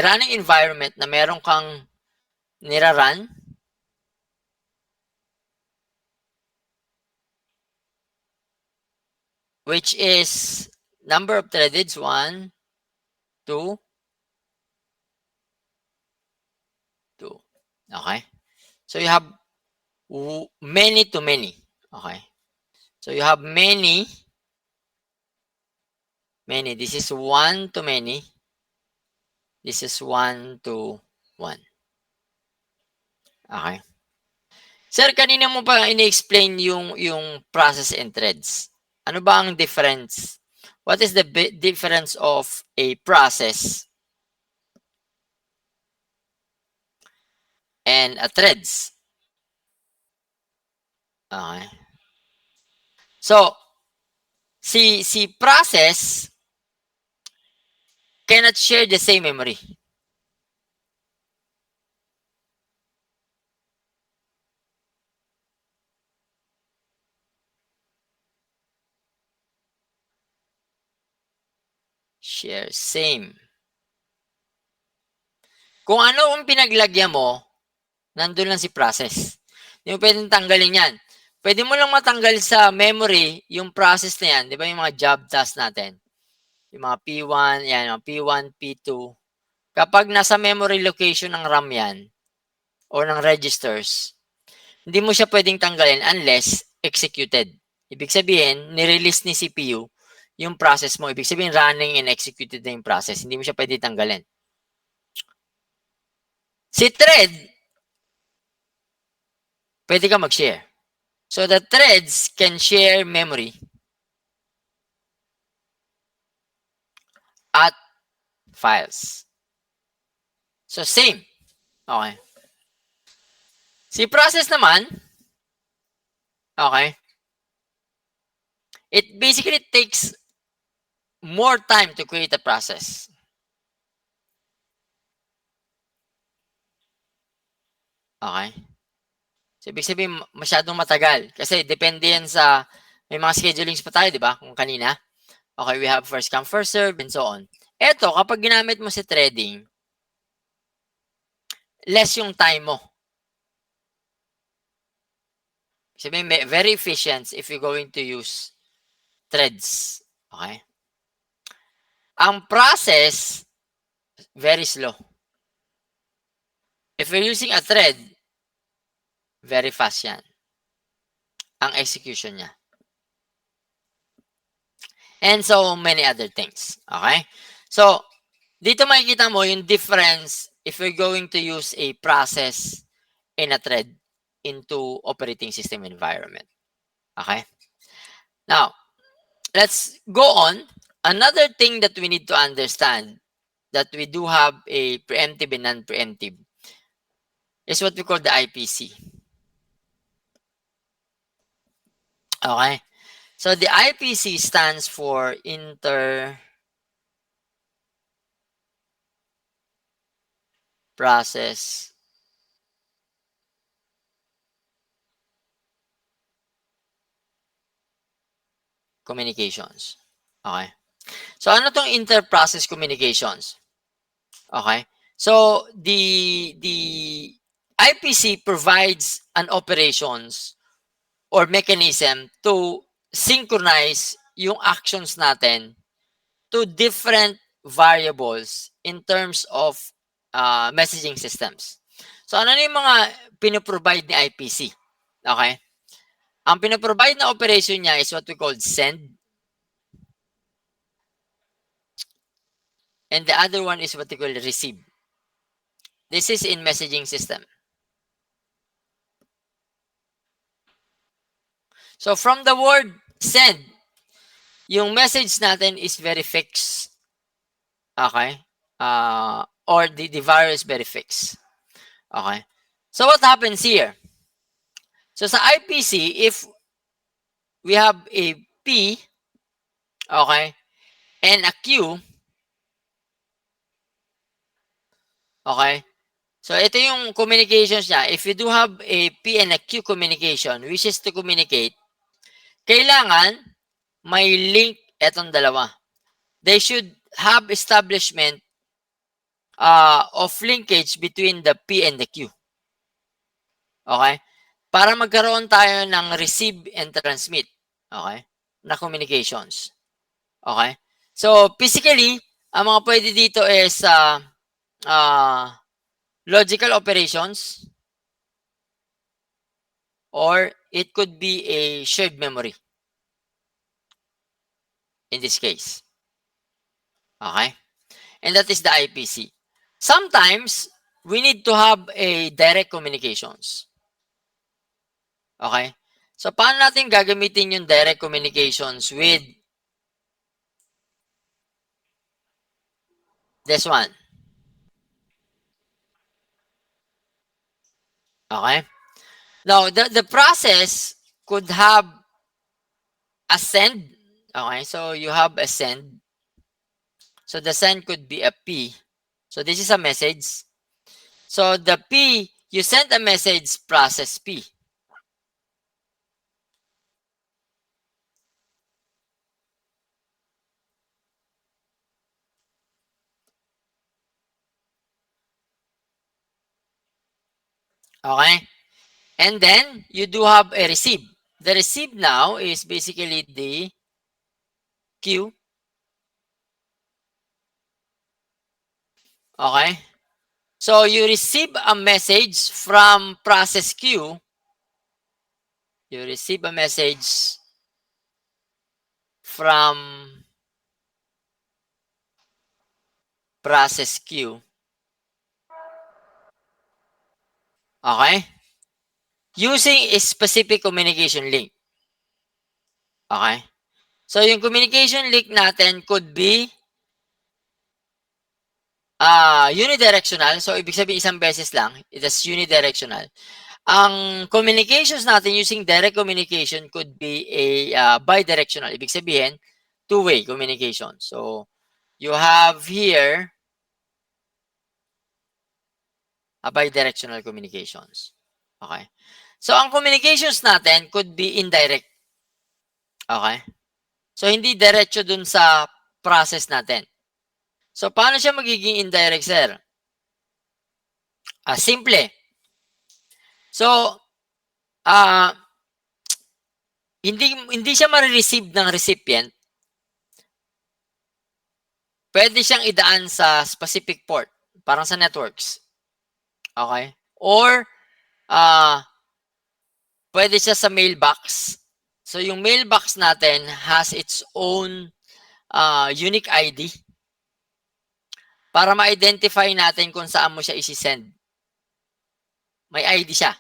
running environment na meron kang nira-run. which is number of threads, 1, 2, 2. Okay? So you have many to many. Okay? So you have many. This is 1 to many. This is 1 to 1. Okay? Sir, kanina mo pa ini-explain yung process and threads. Ano ba ang difference? What is the difference of a process and a threads? Okay. So, si process cannot share the same memory. Share same. Kung ano ang pinaglagyan mo, nandun lang si process. Hindi mo pwedeng tanggalin yan. Pwede mo lang matanggal sa memory yung process na yan. Di ba yung mga job task natin? Yung mga P1, yan, yung P1, P2. Kapag nasa memory location ng RAM yan, or ng registers, hindi mo siya pwedeng tanggalin unless executed. Ibig sabihin, nirelease ni CPU yung process mo. Ibig sabihin, running and executed na yung process. Hindi mo siya pwede tanggalin. Si thread, pwede ka mag-share. So the threads can share memory at files. So same. Okay. Si process naman, okay, it basically takes more time to create a process. Okay? So, ibig sabihin, masyadong matagal. Kasi depende yan sa, may mga schedulings pa tayo, di ba? Kung kanina. Okay, we have first come, first serve, and so on. Eto, kapag ginamit mo si threading, less yung time mo. Sabihin, very efficient if you're going to use threads. Okay? Ang process, very slow. If you're using a thread, very fast yan. Ang execution niya. And so many other things. Okay? So, dito makikita mo yung difference if you're going to use a process in a thread into operating system environment. Okay? Now, let's go on. Another thing that we need to understand that we do have a preemptive and non-preemptive is what we call the IPC. Okay? So the IPC stands for Inter-Process Communications. Okay? So ano tong inter-process communications? Okay? So the IPC provides an operations or mechanism to synchronize yung actions natin to different variables in terms of messaging systems. So ano yung mga pinoprovide ni IPC? Okay? Ang pinoprovide na operation niya is what we call send. And the other one is what we call receive. This is in messaging system. So from the word send, yung message natin is very fixed. Okay? Or the value is very fixed. Okay? So what happens here? So sa IPC, if we have a P, okay, and a Q, okay, so ito yung communications niya. If you do have a P and a Q communication, which is to communicate, kailangan may link etong dalawa. They should have establishment of linkage between the P and the Q. Okay? Para magkaroon tayo ng receive and transmit. Okay? na communications. Okay? So, physically, ang mga pwede dito is logical operations, or it could be a shared memory in this case. Okay? And that is the IPC. Sometimes, we need to have a direct communications. Okay? So, paano natin gagamitin yung direct communications with this one? Okay? Now, the process could have a send. Okay? So, you have a send. So, the send could be a P. So, this is a message. So, the P, you send a message, process P. Okay? And then, you do have a receive. The receive now is basically the Q. Okay? So, you receive a message from process Q. You receive a message from process Q. Okay? Using a specific communication link. Okay? So, yung communication link natin could be unidirectional. So, ibig sabihin isang beses lang. It is unidirectional. Ang communications natin using direct communication could be a bidirectional. Ibig sabihin, two-way communication. So, you have here a bidirectional communications. Okay? So, ang communications natin could be indirect. Okay? So, hindi diretso dun sa process natin. So, paano siya magiging indirect, sir? Simple. So, hindi siya ma-receive ng recipient. Pwede siyang idaan sa specific port, parang sa networks. Okay? Or, pwede siya sa mailbox. So, yung mailbox natin has its own unique ID para ma-identify natin kung saan mo siya isi-send. May ID siya.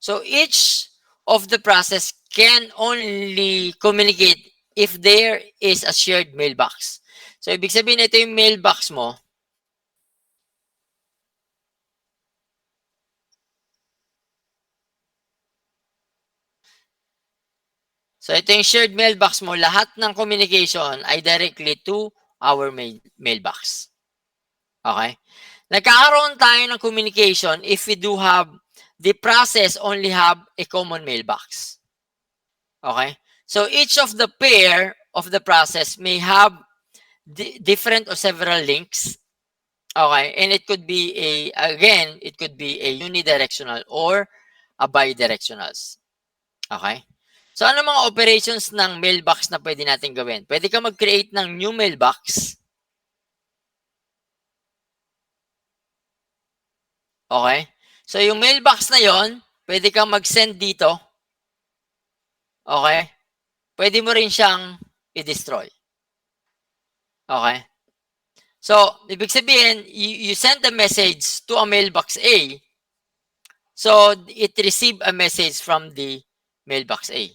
So, each of the process can only communicate if there is a shared mailbox. So, ibig sabihin, ito yung mailbox mo. So, ito yung shared mailbox mo. Lahat ng communication ay directly to our mailbox. Okay? Nagkakaroon tayo ng communication if we do have the process only have a common mailbox. Okay? So, each of the pair of the process may have different or several links. Okay? And it could be it could be a unidirectional or a bidirectionals. Okay? So, ano mga operations ng mailbox na pwede natin gawin? Pwede ka mag-create ng new mailbox. Okay? So, yung mailbox na yon, pwede kang mag-send dito. Okay? Pwede mo rin siyang i-destroy. Okay? So, ibig sabihin, you send a message to a mailbox A. So, it receive a message from the mailbox A.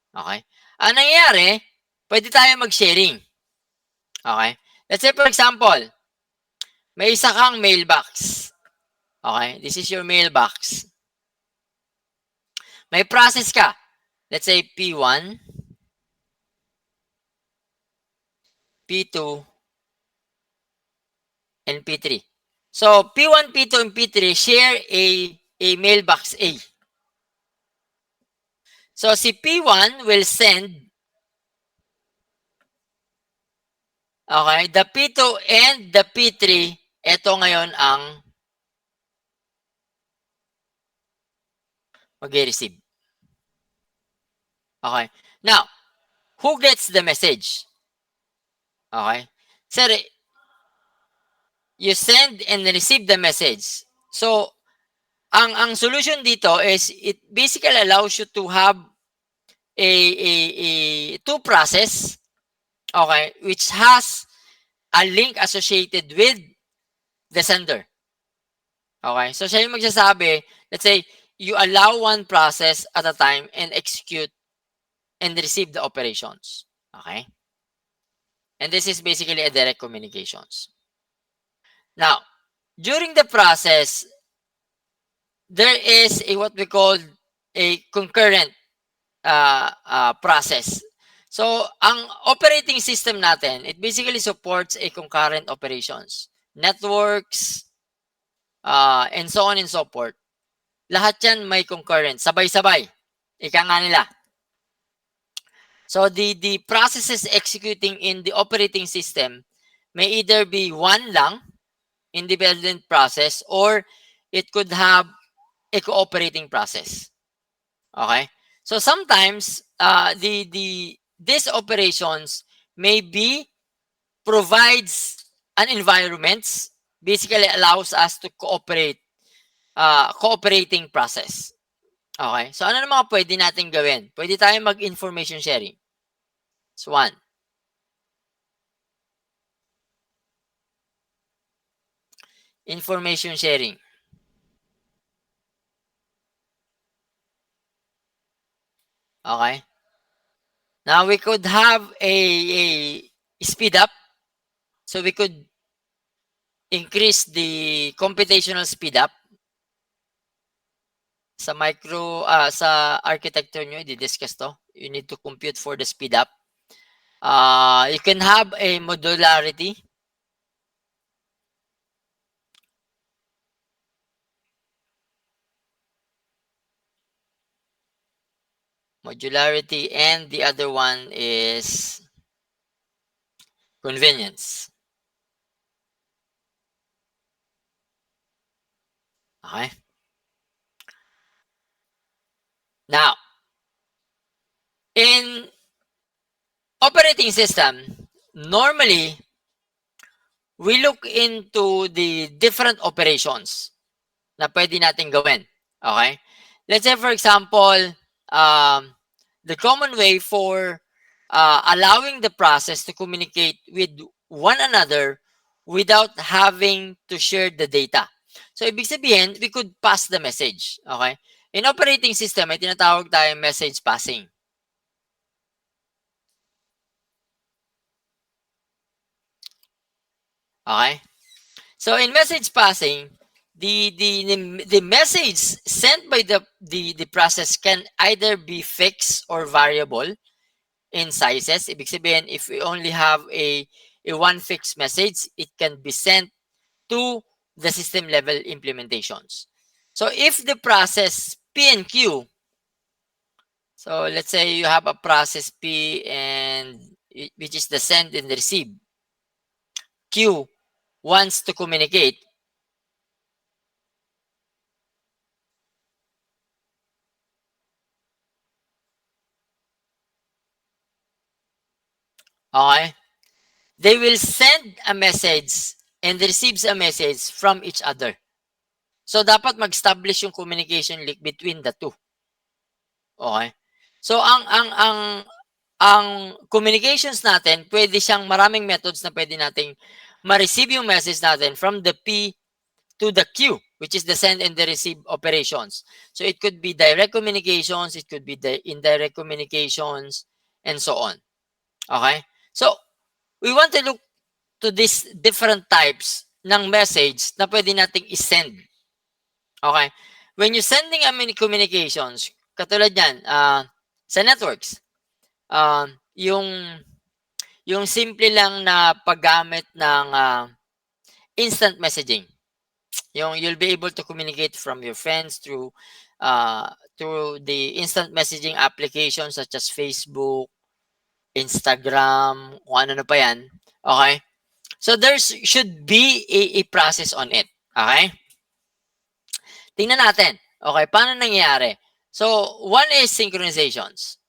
Okay? Ang nangyayari, pwede tayo mag-sharing. Okay? Let's say, for example, may isa kang mailbox. Okay? This is your mailbox. May process ka. Let's say P1, P2, and P3. So, P1, P2, and P3 share a mailbox A. So, si P1 will send, okay, the P2 and the P3, ito ngayon ang mag-receive. Okay. Now, who gets the message? Okay? Sir, you send and receive the message. So, ang solution dito is it basically allows you to have a two process, okay, which has a link associated with the sender. Okay? So, siya yung magsasabi, let's say, you allow one process at a time and execute and receive the operations. Okay? And this is basically a direct communications. Now, during the process, there is a what we call a concurrent process. So, ang operating system natin, it basically supports a concurrent operations. Networks, and so on and so forth. Lahat yan may concurrent. Sabay-sabay. Ika nga nila. So, the processes executing in the operating system may either be one lang, independent process, or it could have a cooperating process. Okay? So sometimes these operations may be provides an environment, basically allows us to cooperate, cooperating process. Okay? So ano na mga pwede natin gawin? Pwede tayong mag-information sharing. So one. Information sharing. Okay? Now we could have a speed up. So we could increase the computational speed up. Sa sa architecture nyo, i-discuss to. You need to compute for the speed up. You can have a modularity. Modularity, and the other one is convenience. Okay? Now, in operating system, normally, we look into the different operations na pwede natin gawin. Okay? Let's say, for example, the common way for allowing the process to communicate with one another without having to share the data. So, ibig sabihin, we could pass the message. Okay? In operating system, may tinatawag tayong message passing. Okay? So, in message passing, the message sent by the process can either be fixed or variable in sizes. Ibig sabihin, if we only have a one fixed message, it can be sent to the system level implementations. So if the process P and Q, so let's say you have a process P and which is the send and the receive. Q wants to communicate. Okay? They will send a message and receives a message from each other. So dapat mag-establish yung communication link between the two. Okay? So ang communications natin, pwede siyang maraming methods na pwede nating ma-receive yung message natin from the P to the Q, which is the send and the receive operations. So it could be direct communications, it could be the indirect communications, and so on. Okay? So we want to look to these different types ng message na pwede nating isend. Okay? When you're sending a many communications, katulad yan, sa networks, yung simple lang na paggamit ng instant messaging. You'll be able to communicate from your friends through the instant messaging applications such as Facebook, Instagram, kung ano pa yan. Okay? So there should be a process on it. Okay? Tingnan natin. Okay, paano nangyayari? So, one is synchronizations.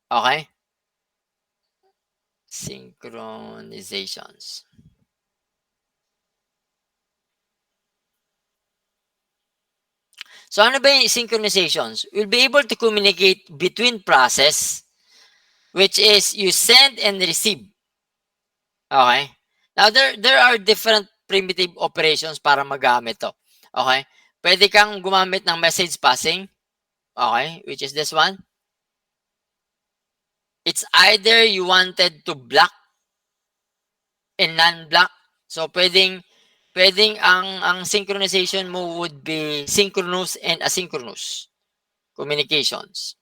Okay? Synchronizations. So ano ba yung synchronizations? We'll be able to communicate between process, which is you send and receive. Okay? Now, there are different primitive operations para magamit to. Okay? Pwede kang gumamit ng message passing. Okay? Which is this one. It's either you wanted to block and non-block. So, pwedeng ang synchronization mo would be synchronous and asynchronous communications.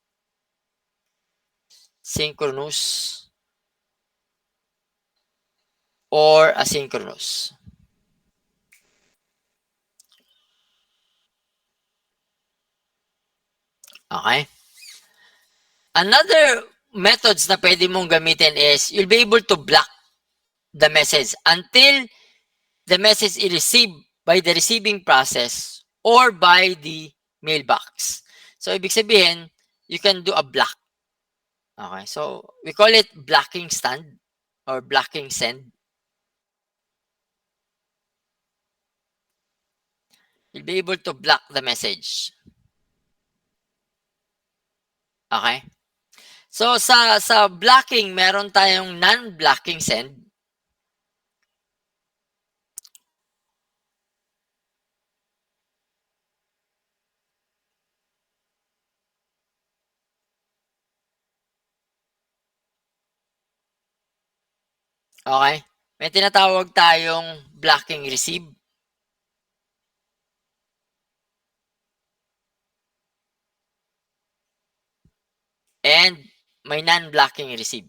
Synchronous or asynchronous. Okay? Another methods na pwede mong gamitin is you'll be able to block the message until the message is received by the receiving process or by the mailbox. So, ibig sabihin, you can do a block. Okay, so we call it blocking stand or blocking send. You'll be able to block the message. Okay? So, sa blocking, meron tayong non-blocking send. Okay? May tinatawag tayong blocking receive. And may non-blocking receive.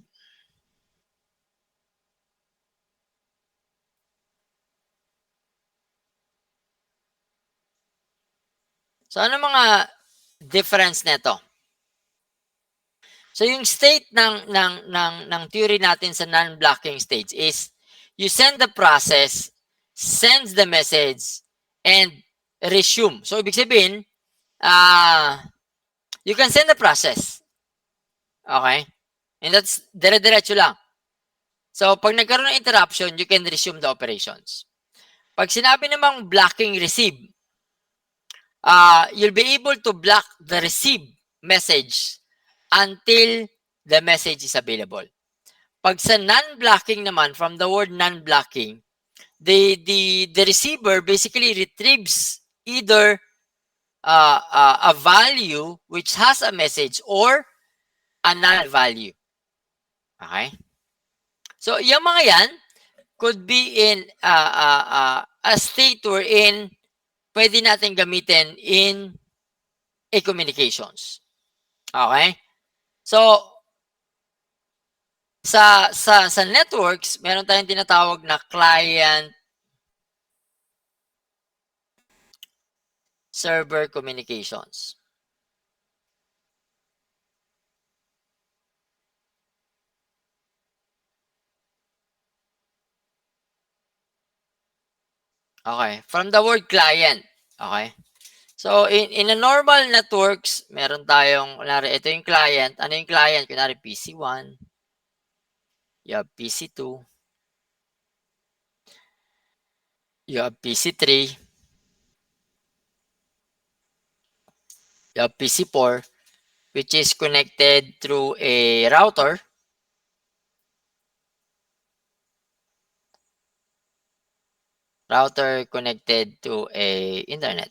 So, ano mga difference nito? So, yung state ng theory natin sa non-blocking stage is you send the process, sends the message, and resume. So, ibig sabihin, you can send the process. Okay? And that's dire-diretso lang. So, pag nagkaroon ng interruption, you can resume the operations. Pag sinabi namang blocking receive, you'll be able to block the receive message until the message is available. Pag sa non-blocking naman, from the word non-blocking, the receiver basically retrieves either a value which has a message or a null value. Okay? So, yung mga yan could be in a state wherein pwede natin gamitin in e-communications. Okay? So, sa networks, meron tayong tinatawag na client server communications. Okay, from the word client. Okay? So, in a normal networks, meron tayong, kunwari, ito yung client. Ano yung client? Kunwari, PC1. You have PC2. You have PC3. You have PC4, which is connected through a router. Router connected to a internet.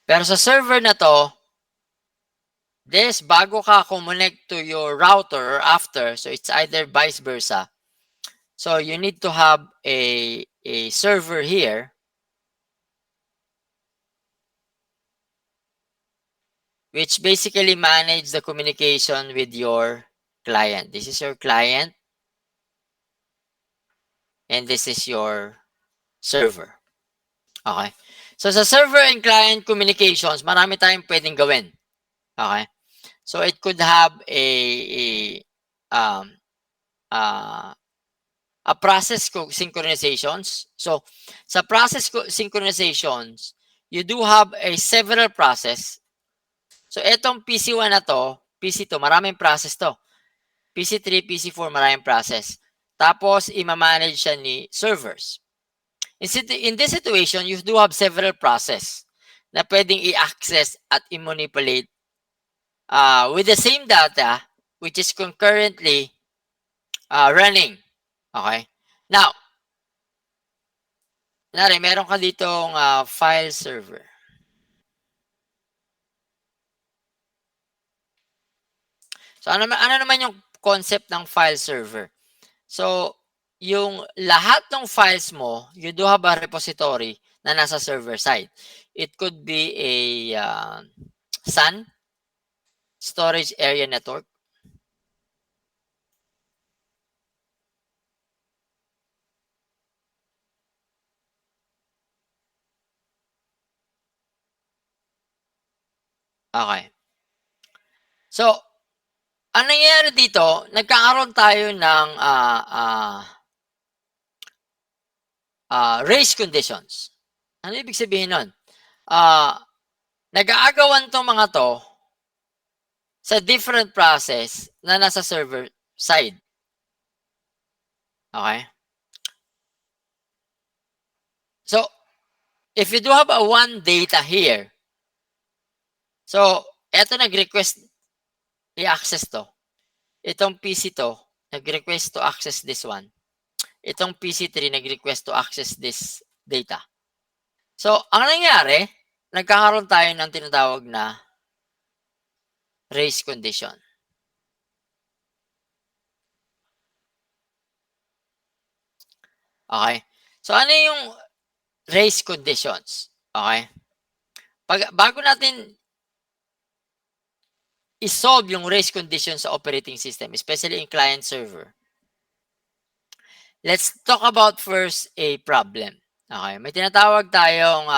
Pero sa server na to, bago ka connect to your router or after, so it's either vice versa. So you need to have a server here which basically manage the communication with your client. This is your client and this is your server. Okay? So sa server and client communications, marami tayong pwedeng gawin. Okay? So it could have a process synchronizations. So sa process synchronizations, you do have a several process. So itong PC1 na to, PC2, maraming process to. PC3, PC4, maraming process. Tapos, ima-manage siya ni servers. In this situation, you do have several process na pwedeng i-access at i-manipulate with the same data which is concurrently running. Okay? Now, meron ka ditong file server. So, ano naman yung concept ng file server? So, yung lahat ng files mo, you do have a repository na nasa server side. It could be a SAN, Storage Area Network. Okay. So, ang nangyayari dito, nagkakaroon tayo ng race conditions. Ano ibig sabihin nun? Nag-aagawan tong mga to sa different process na nasa server side. Okay? So, if you do have a one data here, so, eto nag-request i-access to. Itong PC to, nag-request to access this one. Itong PC3, nag-request to access this data. So, ang nangyari, nagkakaroon tayo ng tinatawag na race condition. Okay? So, ano yung race conditions? Okay? Bago natin i-solve yung race conditions sa operating system, especially in client server, let's talk about first a problem. Okay? May tinatawag tayong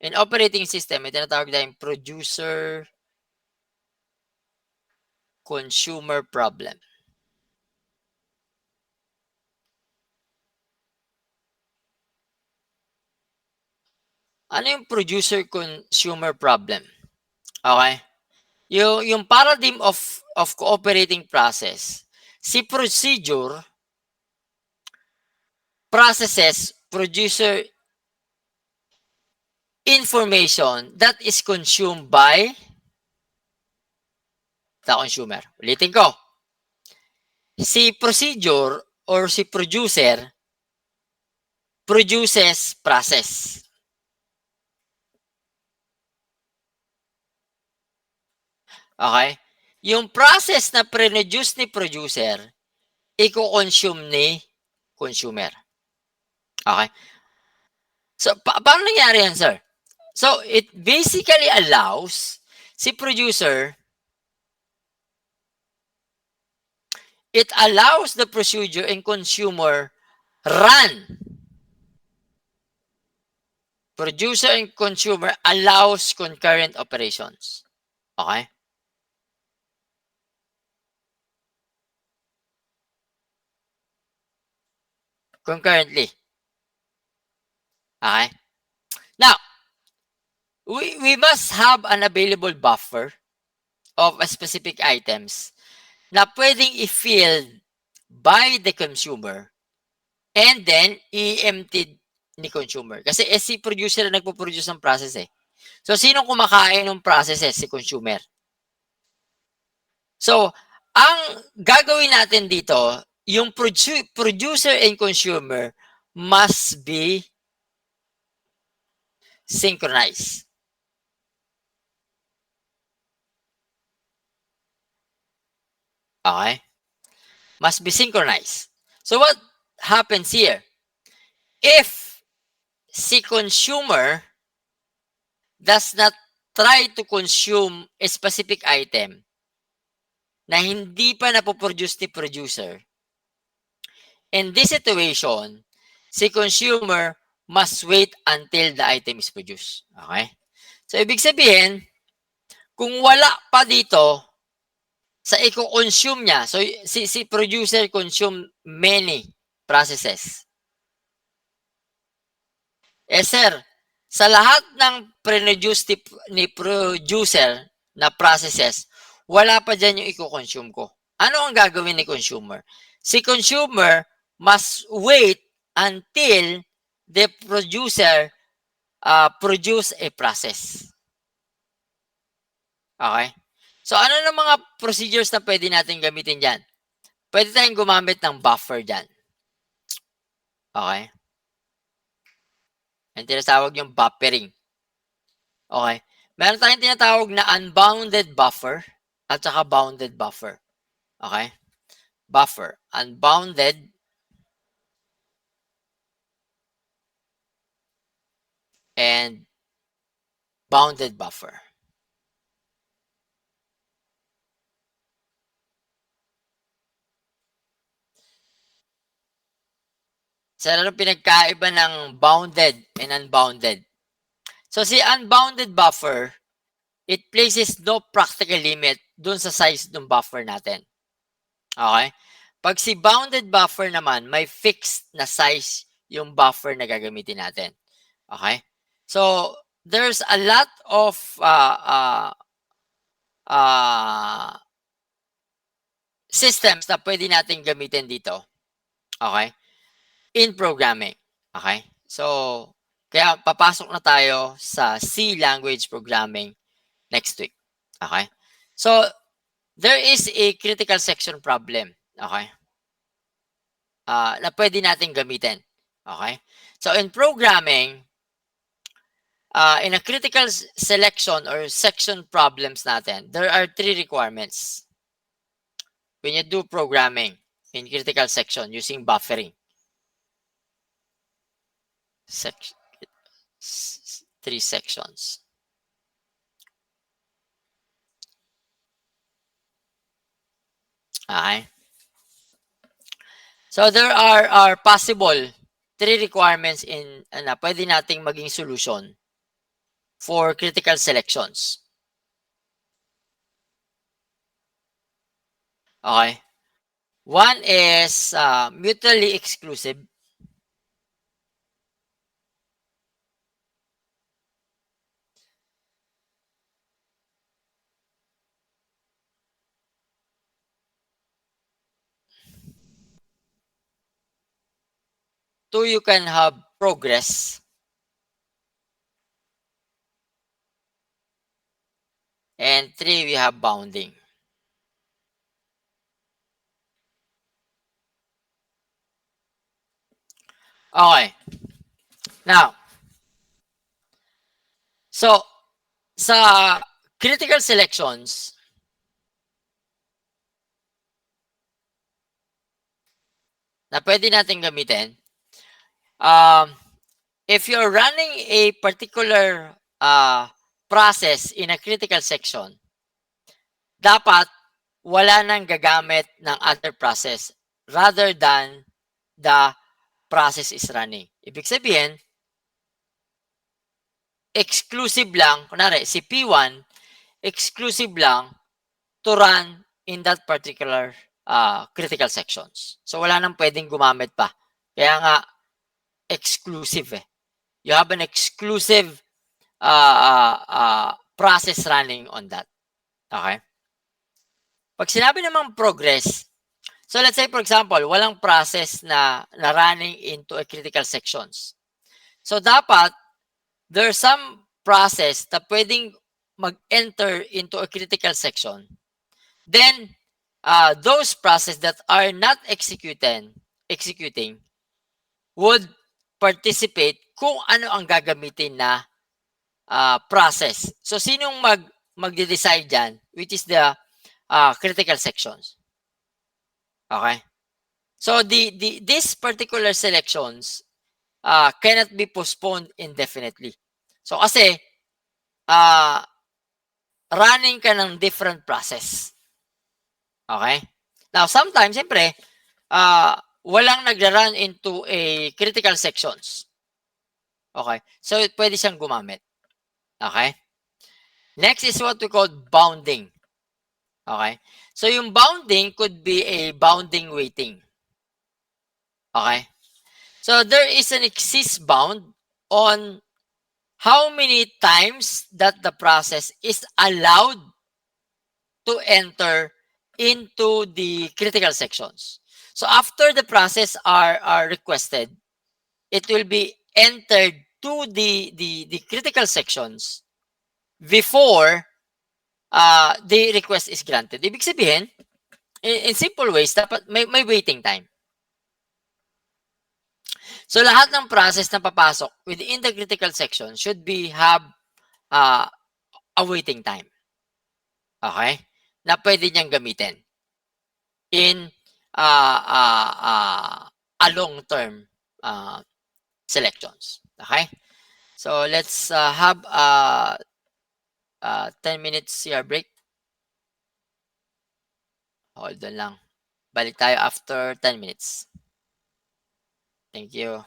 in operating system, may tinatawag tayong producer-consumer problem. Ano yung producer-consumer problem? Okay? Yung paradigm of cooperating process, si procedure processes producer information that is consumed by the consumer. Ulitin ko. Si procedure or si producer produces process. Okay? Yung process na produce ni producer, i-consume ni consumer. Okay? So, paano nangyari yan, sir? So, it basically allows si producer, it allows the procedure and consumer run. Producer and consumer allows concurrent operations. Okay? Concurrently. Okay? Now, we must have an available buffer of a specific items na pwedeng i-fill by the consumer and then i-empty ni consumer. Kasi si producer na nagpo-produce ng process eh. So, sinong kumakain ng processes? Si consumer. So, ang gagawin natin dito, yung producer and consumer must be synchronized. Okay? Must be synchronized. So, what happens here? If si consumer does not try to consume a specific item na hindi pa napoproduce ni producer, in this situation, si consumer must wait until the item is produced. Okay? So, ibig sabihin, kung wala pa dito sa i-consume niya, so si producer consume many processes. Eh sir, sa lahat ng produce ni producer na processes, wala pa dyan yung i-consume ko. Ano ang gagawin ni consumer? Si consumer must wait until the producer produce a process. Okay? So, ano na mga procedures na pwede natin gamitin dyan? Pwede tayong gumamit ng buffer dyan. Okay? Ang tinatawag yung buffering. Okay? Meron tayong tinatawag na unbounded buffer at saka bounded buffer. Okay? Buffer. Unbounded and bounded buffer. So, ano pinagkaiba ng bounded and unbounded? So, si unbounded buffer, it places no practical limit dun sa size ng buffer natin. Okay? Pag si bounded buffer naman, may fixed na size yung buffer na gagamitin natin. Okay? So, there's a lot of systems na pwede natin gamitin dito. Okay? In programming. Okay? So, kaya papasok na tayo sa C language programming next week. Okay? So, there is a critical section problem. Okay? Na pwede natin gamitin. Okay? So, in programming, in a critical selection or section problems natin, there are 3 requirements when you do programming in critical section using buffering. 3 sections. Okay? So, there are possible 3 requirements na pwede nating maging solution for critical selections. Okay? One is mutually exclusive. Two, you can have progress. And 3, we have bounding. Okay. Now, so, sa critical selections, na pwede natin gamitin, if you're running a particular process in a critical section, dapat wala nang gagamit ng other process rather than the process is running. Ibig sabihin, exclusive lang, kunwari, si P1, exclusive lang to run in that particular critical sections. So, wala nang pwedeng gumamit pa. Kaya nga, exclusive eh. You have an exclusive process running on that. Okay? Pag sinabi namang progress, so let's say for example, walang process na running into a critical sections. So dapat, there's some process na pwedeng mag-enter into a critical section. Then, those process that are not executing would participate kung ano ang gagamitin na process. So, sinong magde-decide dyan, which is the critical sections. Okay? So, these particular selections cannot be postponed indefinitely. So, kasi, running ka ng different process. Okay? Now, sometimes, siyempre, walang nagra-run into a critical sections. Okay? So, pwede siyang gumamit. Okay? Next is what we call bounding. Okay? So, yung bounding could be a bounding waiting. Okay? So, there is an exist bound on how many times that the process is allowed to enter into the critical sections. So after the process are requested, it will be entered to the critical sections before the request is granted. Ibig sabihin, in simple ways, dapat may waiting time. So lahat ng process na papasok within the critical section should be have uh, a waiting time. Okay? Na pwede niyang gamitin in a long-term selections. Okay? So let's have a 10 minutes CR break. Hold on lang. Balik tayo after 10 minutes. Thank you.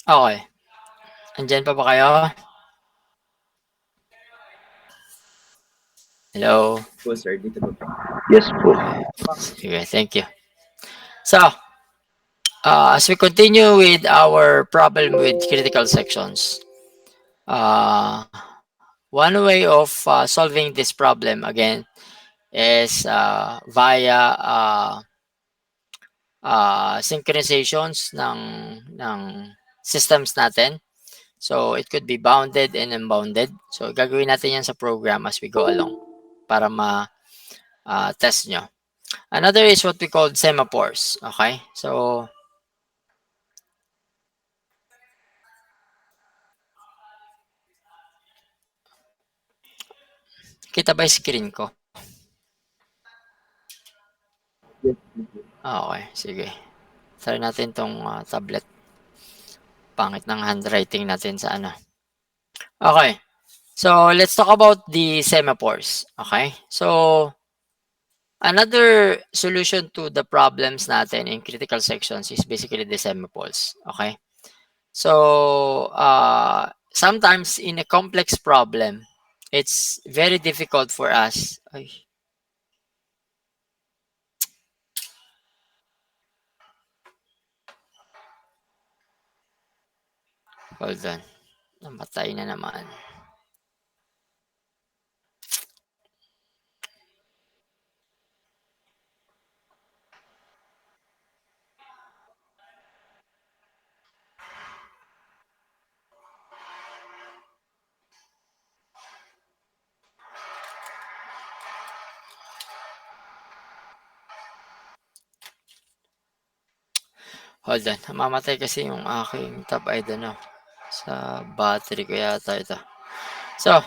Okay. Andiyan pa ba kayo? Hello? Po, sir. Dito po. Yes po. Sige, thank you. So, as we continue with our problem with critical sections, uh, one way of solving this problem again is via synchronizations ng systems natin. So, it could be bounded and unbounded. So, gagawin natin yan sa program as we go along para ma-test nyo. Another is what we call semaphores. Okay? So, kita ba yung screen ko? Yes. Okay, sige. Try natin tong tablet. Pangit ng handwriting natin sa ano. Okay. So, let's talk about the semaphores. Okay? So, another solution to the problems natin in critical sections is basically the semaphores. Okay? So, sometimes in a complex problem, it's very difficult for us. Ay, hold on. Namatay na naman. Hold on, namamatay kasi yung aking tab, I don't know. Sa battery ko yata ito. So,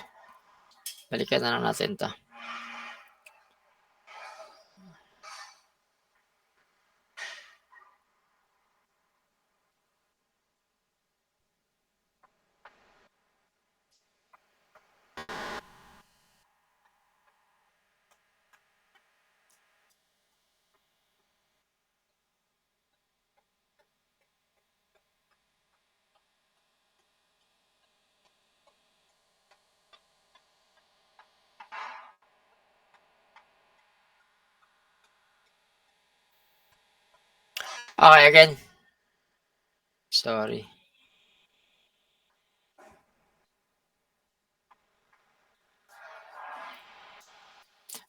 balikan na lang natin to. Okay, again. Sorry.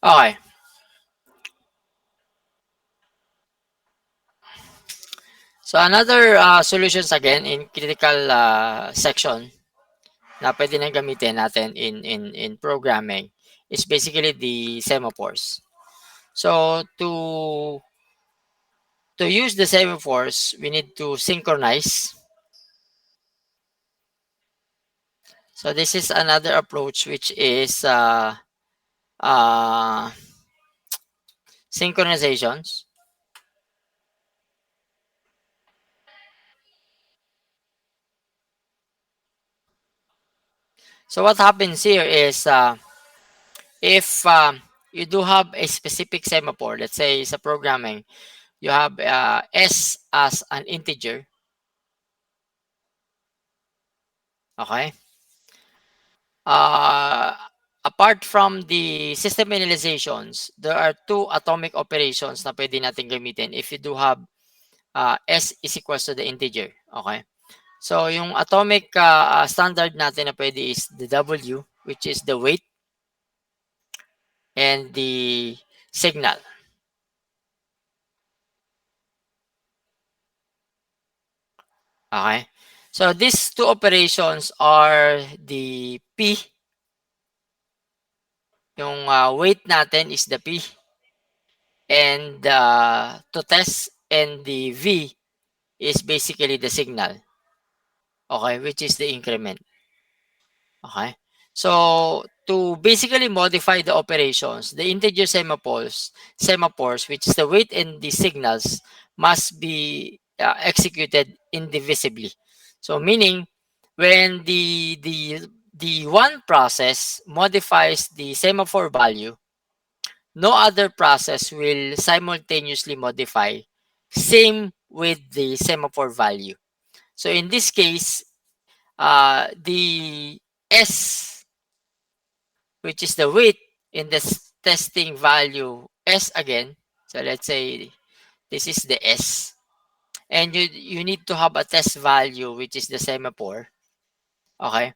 Okay. So another solutions again in critical section na pwede na gamitin natin in programming is basically the semaphores. So to use the semaphores, we need to synchronize. So this is another approach which is uh, synchronizations. So what happens here is if you do have a specific semaphore, let's say sa programming, you have s as an integer. Okay. Apart from the system initializations, there are two atomic operations na pwede natin gamitin if you do have s is equals to the integer. Okay. So yung atomic standard natin na pwede is the w, which is the weight, and the signal. Okay. So these two operations are the P. Yung weight natin is the P. And to test, and the V is basically the signal. Okay, which is the increment. Okay. So to basically modify the operations, the integer semaphores, which is the weight and the signals, must be executed indivisibly. So meaning when the one process modifies the semaphore value, no other process will simultaneously modify, same with the semaphore value. So in this case, the S, which is the weight in the testing value S again. So let's say this is the S. And you need to have a test value, which is the semaphore. Okay.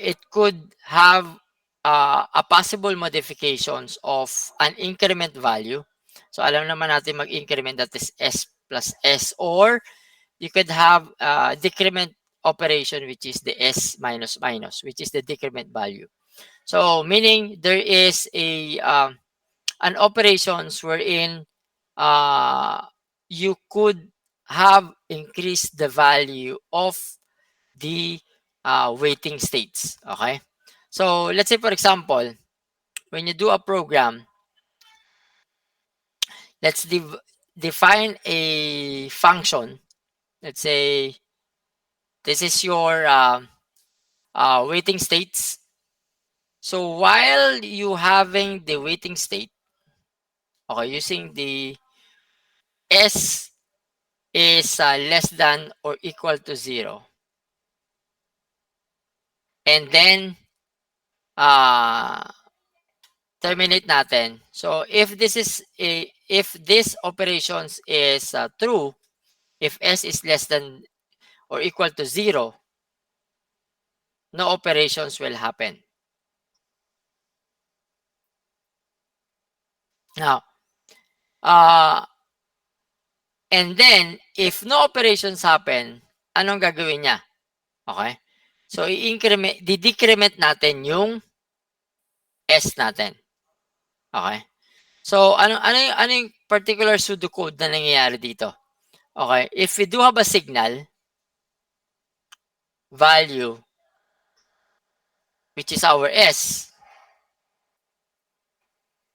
It could have a possible modifications of an increment value. So alam naman natin mag-increment, that is S plus S, or you could have decrement operation, which is the S minus minus, which is the decrement value. So meaning there is an operations wherein you could have increased the value of the waiting states. Okay. So let's say, for example, when you do a program, let's define a function. Let's say this is your waiting states. So while you having the waiting state, okay, using the S is less than or equal to 0. And then terminate natin. So if this operations is true, if S is less than or equal to 0, no operations will happen. Now, and then if no operations happen, anong gagawin niya? Okay? So di-decrement natin yung S natin. Okay? So ano yung particular pseudocode na nangyayari dito? Okay, if we do have a signal value, which is our S,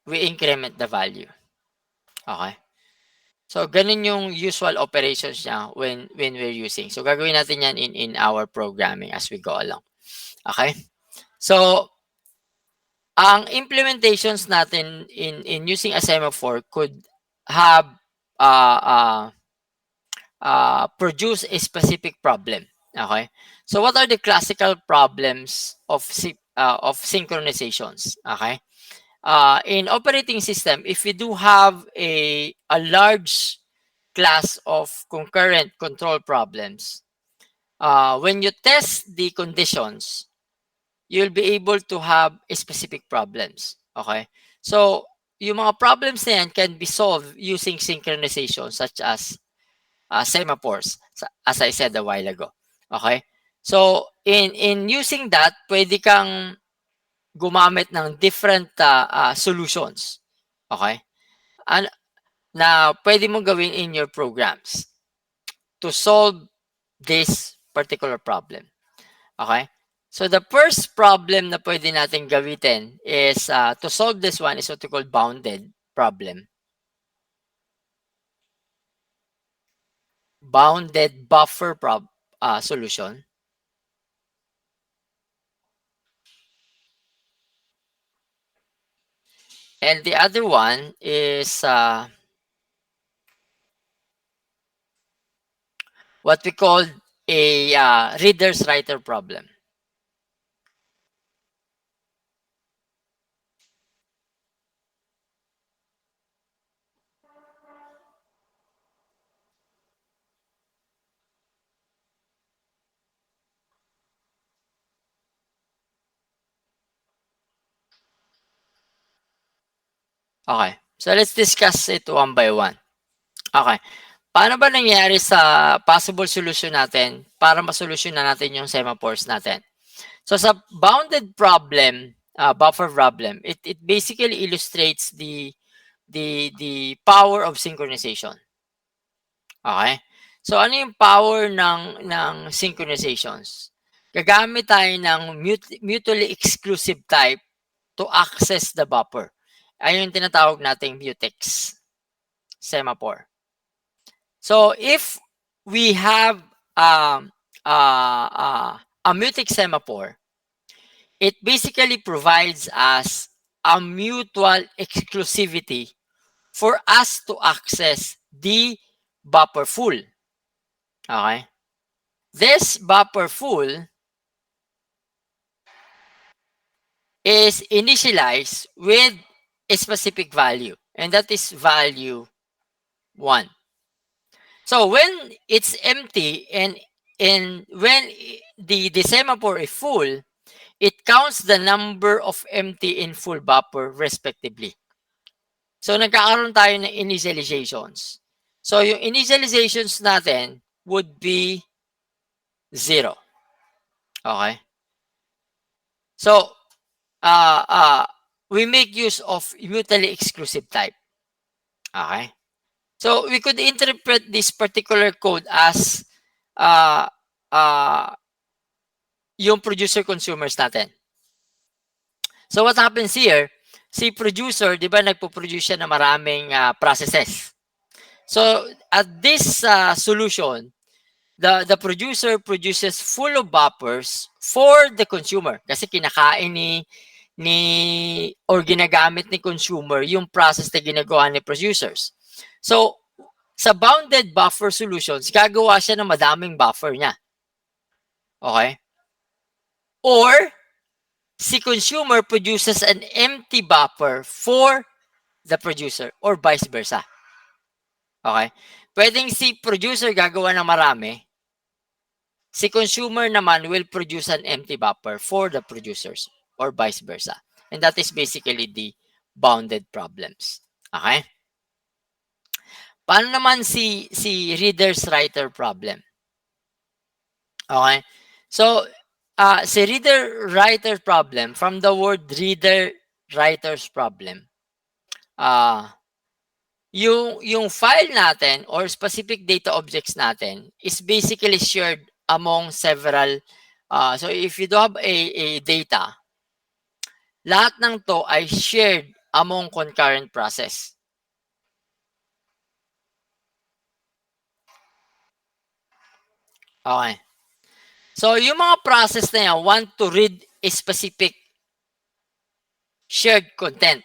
we increment the value. Okay? So, ganun yung usual operations niya when we're using. So, gagawin natin yan in our programming as we go along. Okay? So, ang implementations natin in using a semaphore could have uh, uh, produce a specific problem. Okay? So, what are the classical problems of synchronizations? Okay? In operating system, if we do have a large class of concurrent control problems, when you test the conditions, you'll be able to have specific problems. Okay? So, yung mga problems na yan can be solved using synchronization such as semaphores, as I said a while ago. Okay? So, in using that, pwede kang gumamit ng different solutions. Okay? Na pwede mong gawin in your programs to solve this particular problem. Okay? So, the first problem na pwede natin gawitin is to solve this one is what we call bounded problem. Bounded buffer solution. And the other one is what we call a reader's writer problem. Okay. So let's discuss it one by one. Okay. Paano ba nangyari sa possible solution natin para masolusyonan natin yung semaphores natin? So sa bounded problem, buffer problem, it basically illustrates the power of synchronization. Okay? So ano yung power ng synchronizations? Gagamit tayo ng mutually exclusive type to access the buffer. Ayun yung tinatawag nating mutex semaphore. So if we have a mutex semaphore, it basically provides us a mutual exclusivity for us to access the buffer full. Okay? This buffer full is initialized with a specific value, and that is value 1. So when it's empty and when the semaphore is full, it counts the number of empty and full buffer respectively. So nagkakaroon tayo ng initializations. So yung initializations natin would be 0. Okay? So we make use of mutually exclusive type. Okay? So we could interpret this particular code as yung producer consumers natin. So what happens here, si producer, di ba nagpo-produce siya ng maraming processes. So at this solution, the producer produces full of buffers for the consumer kasi kinakain or ginagamit ni consumer yung process na ginagawa ni producers. So, sa bounded buffer solutions, gagawa siya ng madaming buffer niya. Okay? Or, si consumer produces an empty buffer for the producer or vice versa. Okay? Pwedeng si producer gagawa ng marami, si consumer naman will produce an empty buffer for the producers or vice versa. And that is basically the bounded problems. Okay? Paano naman si reader's writer problem? Okay? So, si reader-writer problem, from the word reader-writer's problem, yung file natin or specific data objects natin is basically shared among several. So if you do have a data, lahat ng to ay shared among concurrent process. Okay. So yung mga process na yan want to read a specific shared content,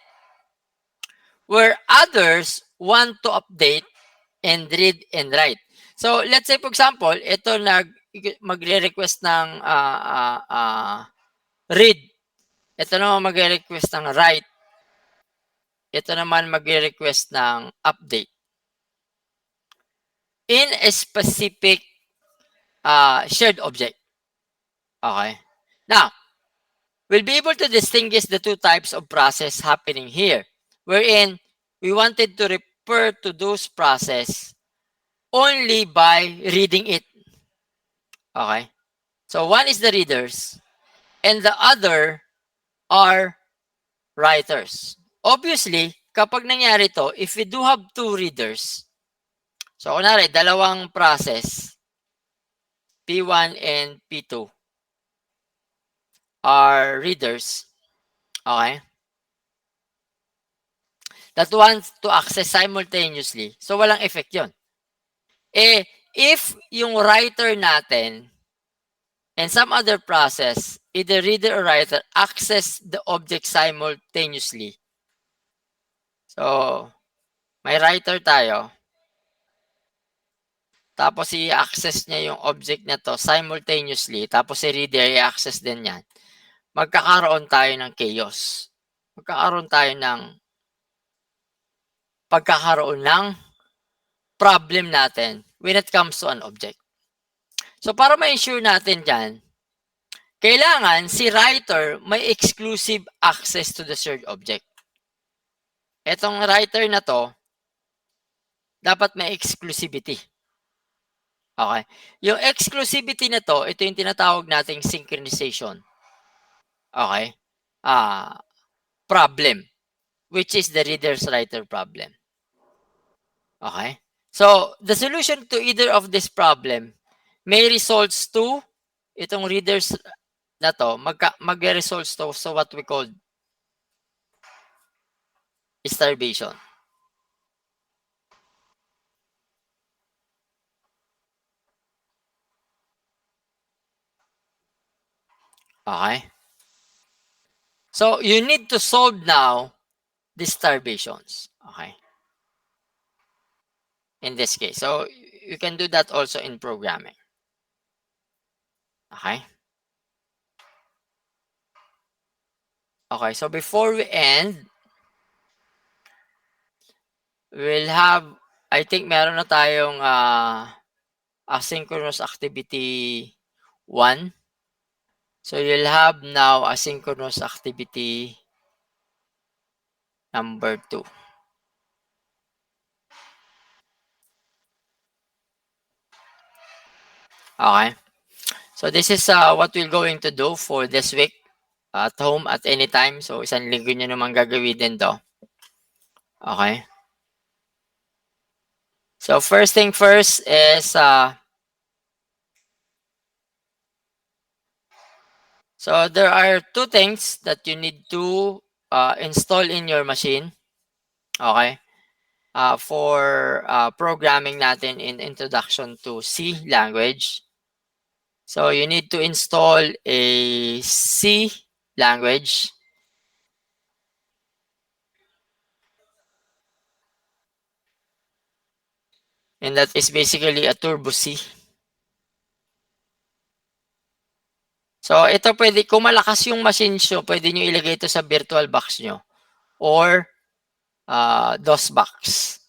where others want to update and read and write. So let's say for example, ito magre-request ng read. Ito naman magre-request ng write. Ito naman magre-request ng update in a specific shared object. Okay. Now, we'll be able to distinguish the two types of process happening here, wherein we wanted to refer to those process only by reading it. Okay. So one is the readers and the other are writers. Obviously, kapag nangyari to, if we do have two readers, so kunwari, dalawang process, P1 and P2 are readers, okay, that wants to access simultaneously. So walang effect yun. If yung writer natin and some other process, either reader or writer, access the object simultaneously. So, may writer tayo. Tapos i-access niya yung object na to simultaneously. Tapos si reader i-access din yan. Magkakaroon tayo ng chaos. Magkakaroon tayo ng pagkakaroon ng problem natin when it comes to an object. So para ma-ensure natin dyan, kailangan si writer may exclusive access to the shared object. Etong writer na to, dapat may exclusivity. Okay. Yung exclusivity na to, ito yung tinatawag nating synchronization. Okay. Problem, which is the reader's writer problem. Okay. So, the solution to either of this problem may results to itong readers na to, mag-results to so what we call starvation. Okay? So, you need to solve now the starvations. Okay? In this case. So, you can do that also in programming. Okay? Okay, so before we end, we'll have, I think meron na tayong asynchronous activity 1. So you'll have now asynchronous activity number 2. Okay. So this is what we're going to do for this week at home at any time. So isang linggo nyo naman gagawin din to. Okay. So first thing first is so there are two things that you need to install in your machine. Okay. For programming natin in Introduction to C language. So you need to install a C language. And that is basically a Turbo C. So ito pwede, kung malakas yung machine nyo, pwede nyo ilagay ito sa VirtualBox nyo or DOSBox.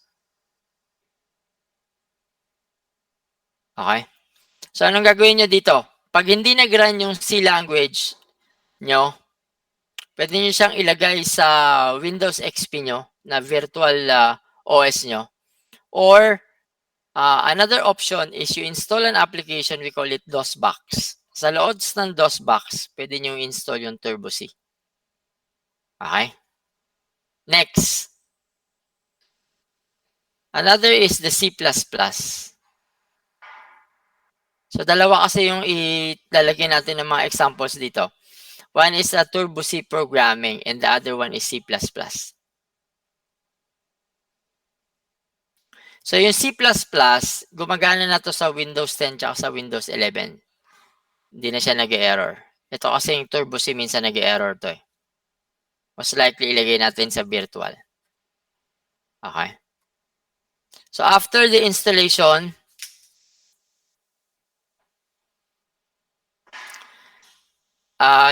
Okay? So anong gagawin nyo dito? Pag hindi nag-run yung C language nyo, pwede nyo siyang ilagay sa Windows XP nyo na virtual OS nyo. Or another option is you install an application, we call it DOSBox. Sa loob ng DOSBox, pwede nyo install yung Turbo C. Okay? Next. Another is the C++. So, dalawa kasi yung ilalagay natin ng mga examples dito. One is Turbo C programming and the other one is C++. So, yung C++, gumagana na to sa Windows 10 at sa Windows 11. Hindi na siya nag-error. Ito kasi yung Turbo C minsan nag-error to eh. Most likely ilagay natin sa virtual. Okay. So, after the installation,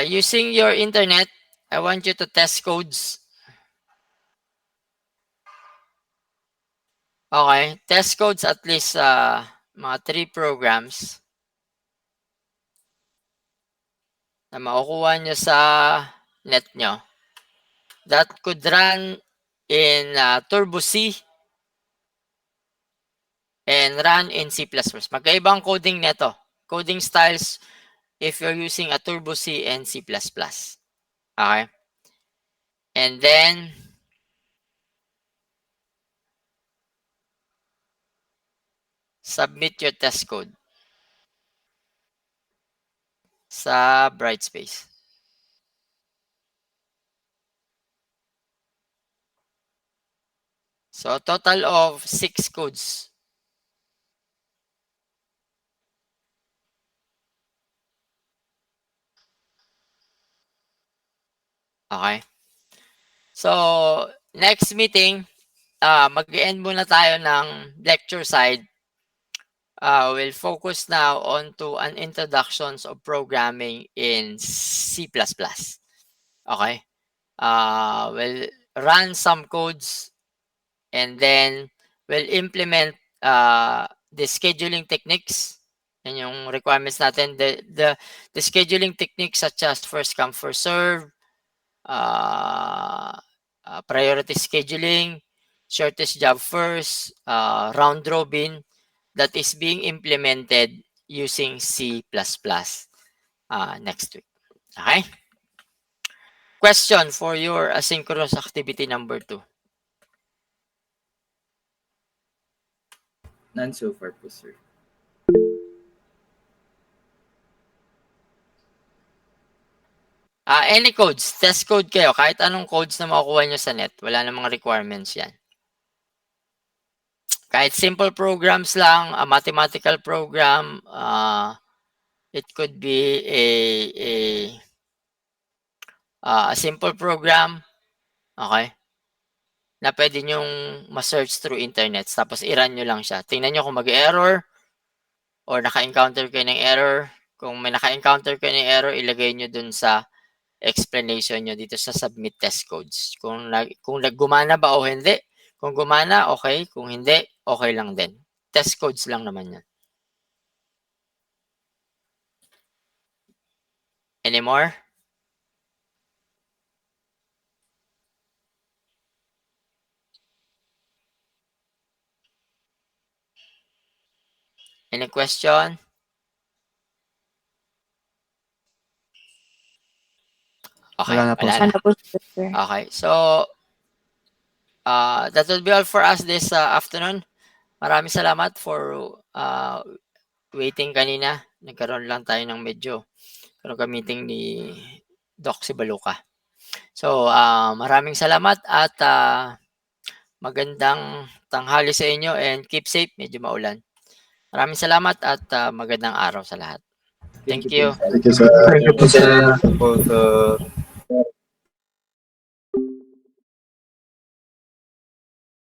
using your internet, I want you to test codes. Okay, test codes at least mga 3 programs na makukuha nyo sa net nyo that could run in Turbo C and run in C++. Magkaibang coding neto. Coding styles if you're using a Turbo C and C++. Okay? And then, submit your test code sa Brightspace. So, total of 6 codes. Okay? So, next meeting, mag-end muna tayo ng lecture side. We'll focus now on to an introductions of programming in C++. Okay? We'll run some codes and then we'll implement the scheduling techniques. Yan yung requirements natin. The scheduling techniques such as first come, first serve, priority scheduling, shortest job first, round robin, that is being implemented using C++ next week. Okay? Question for your asynchronous activity number 2. None so far po, sir. Any codes, test code kayo, kahit anong codes na makukuha nyo sa net, wala namang requirements yan. Kahit simple programs lang, a mathematical program, it could be a simple program, okay, na pwede nyong ma-search through internet, tapos i-run nyo lang siya. Tingnan nyo kung mag-error or naka-encounter kayo ng error. Kung may naka-encounter kayo ng error, ilagay nyo dun sa explanation nyo dito sa submit test codes. Kung gumana ba o hindi. Kung gumana, okay. Kung hindi, okay lang din. Test codes lang naman yan. Any more? Any question? Okay, Wala na po, wala sir. na. Okay, so that will be all for us this afternoon. Maraming salamat for waiting kanina. Nagkaroon lang tayo ng medyo meeting ni Doc Sibaluka. So, maraming salamat at magandang tanghali sa inyo and keep safe. Medyo maulan. Maraming salamat at magandang araw sa lahat. Thank you. Thank you, sir. Thank you po, sir. Thank you po, sir.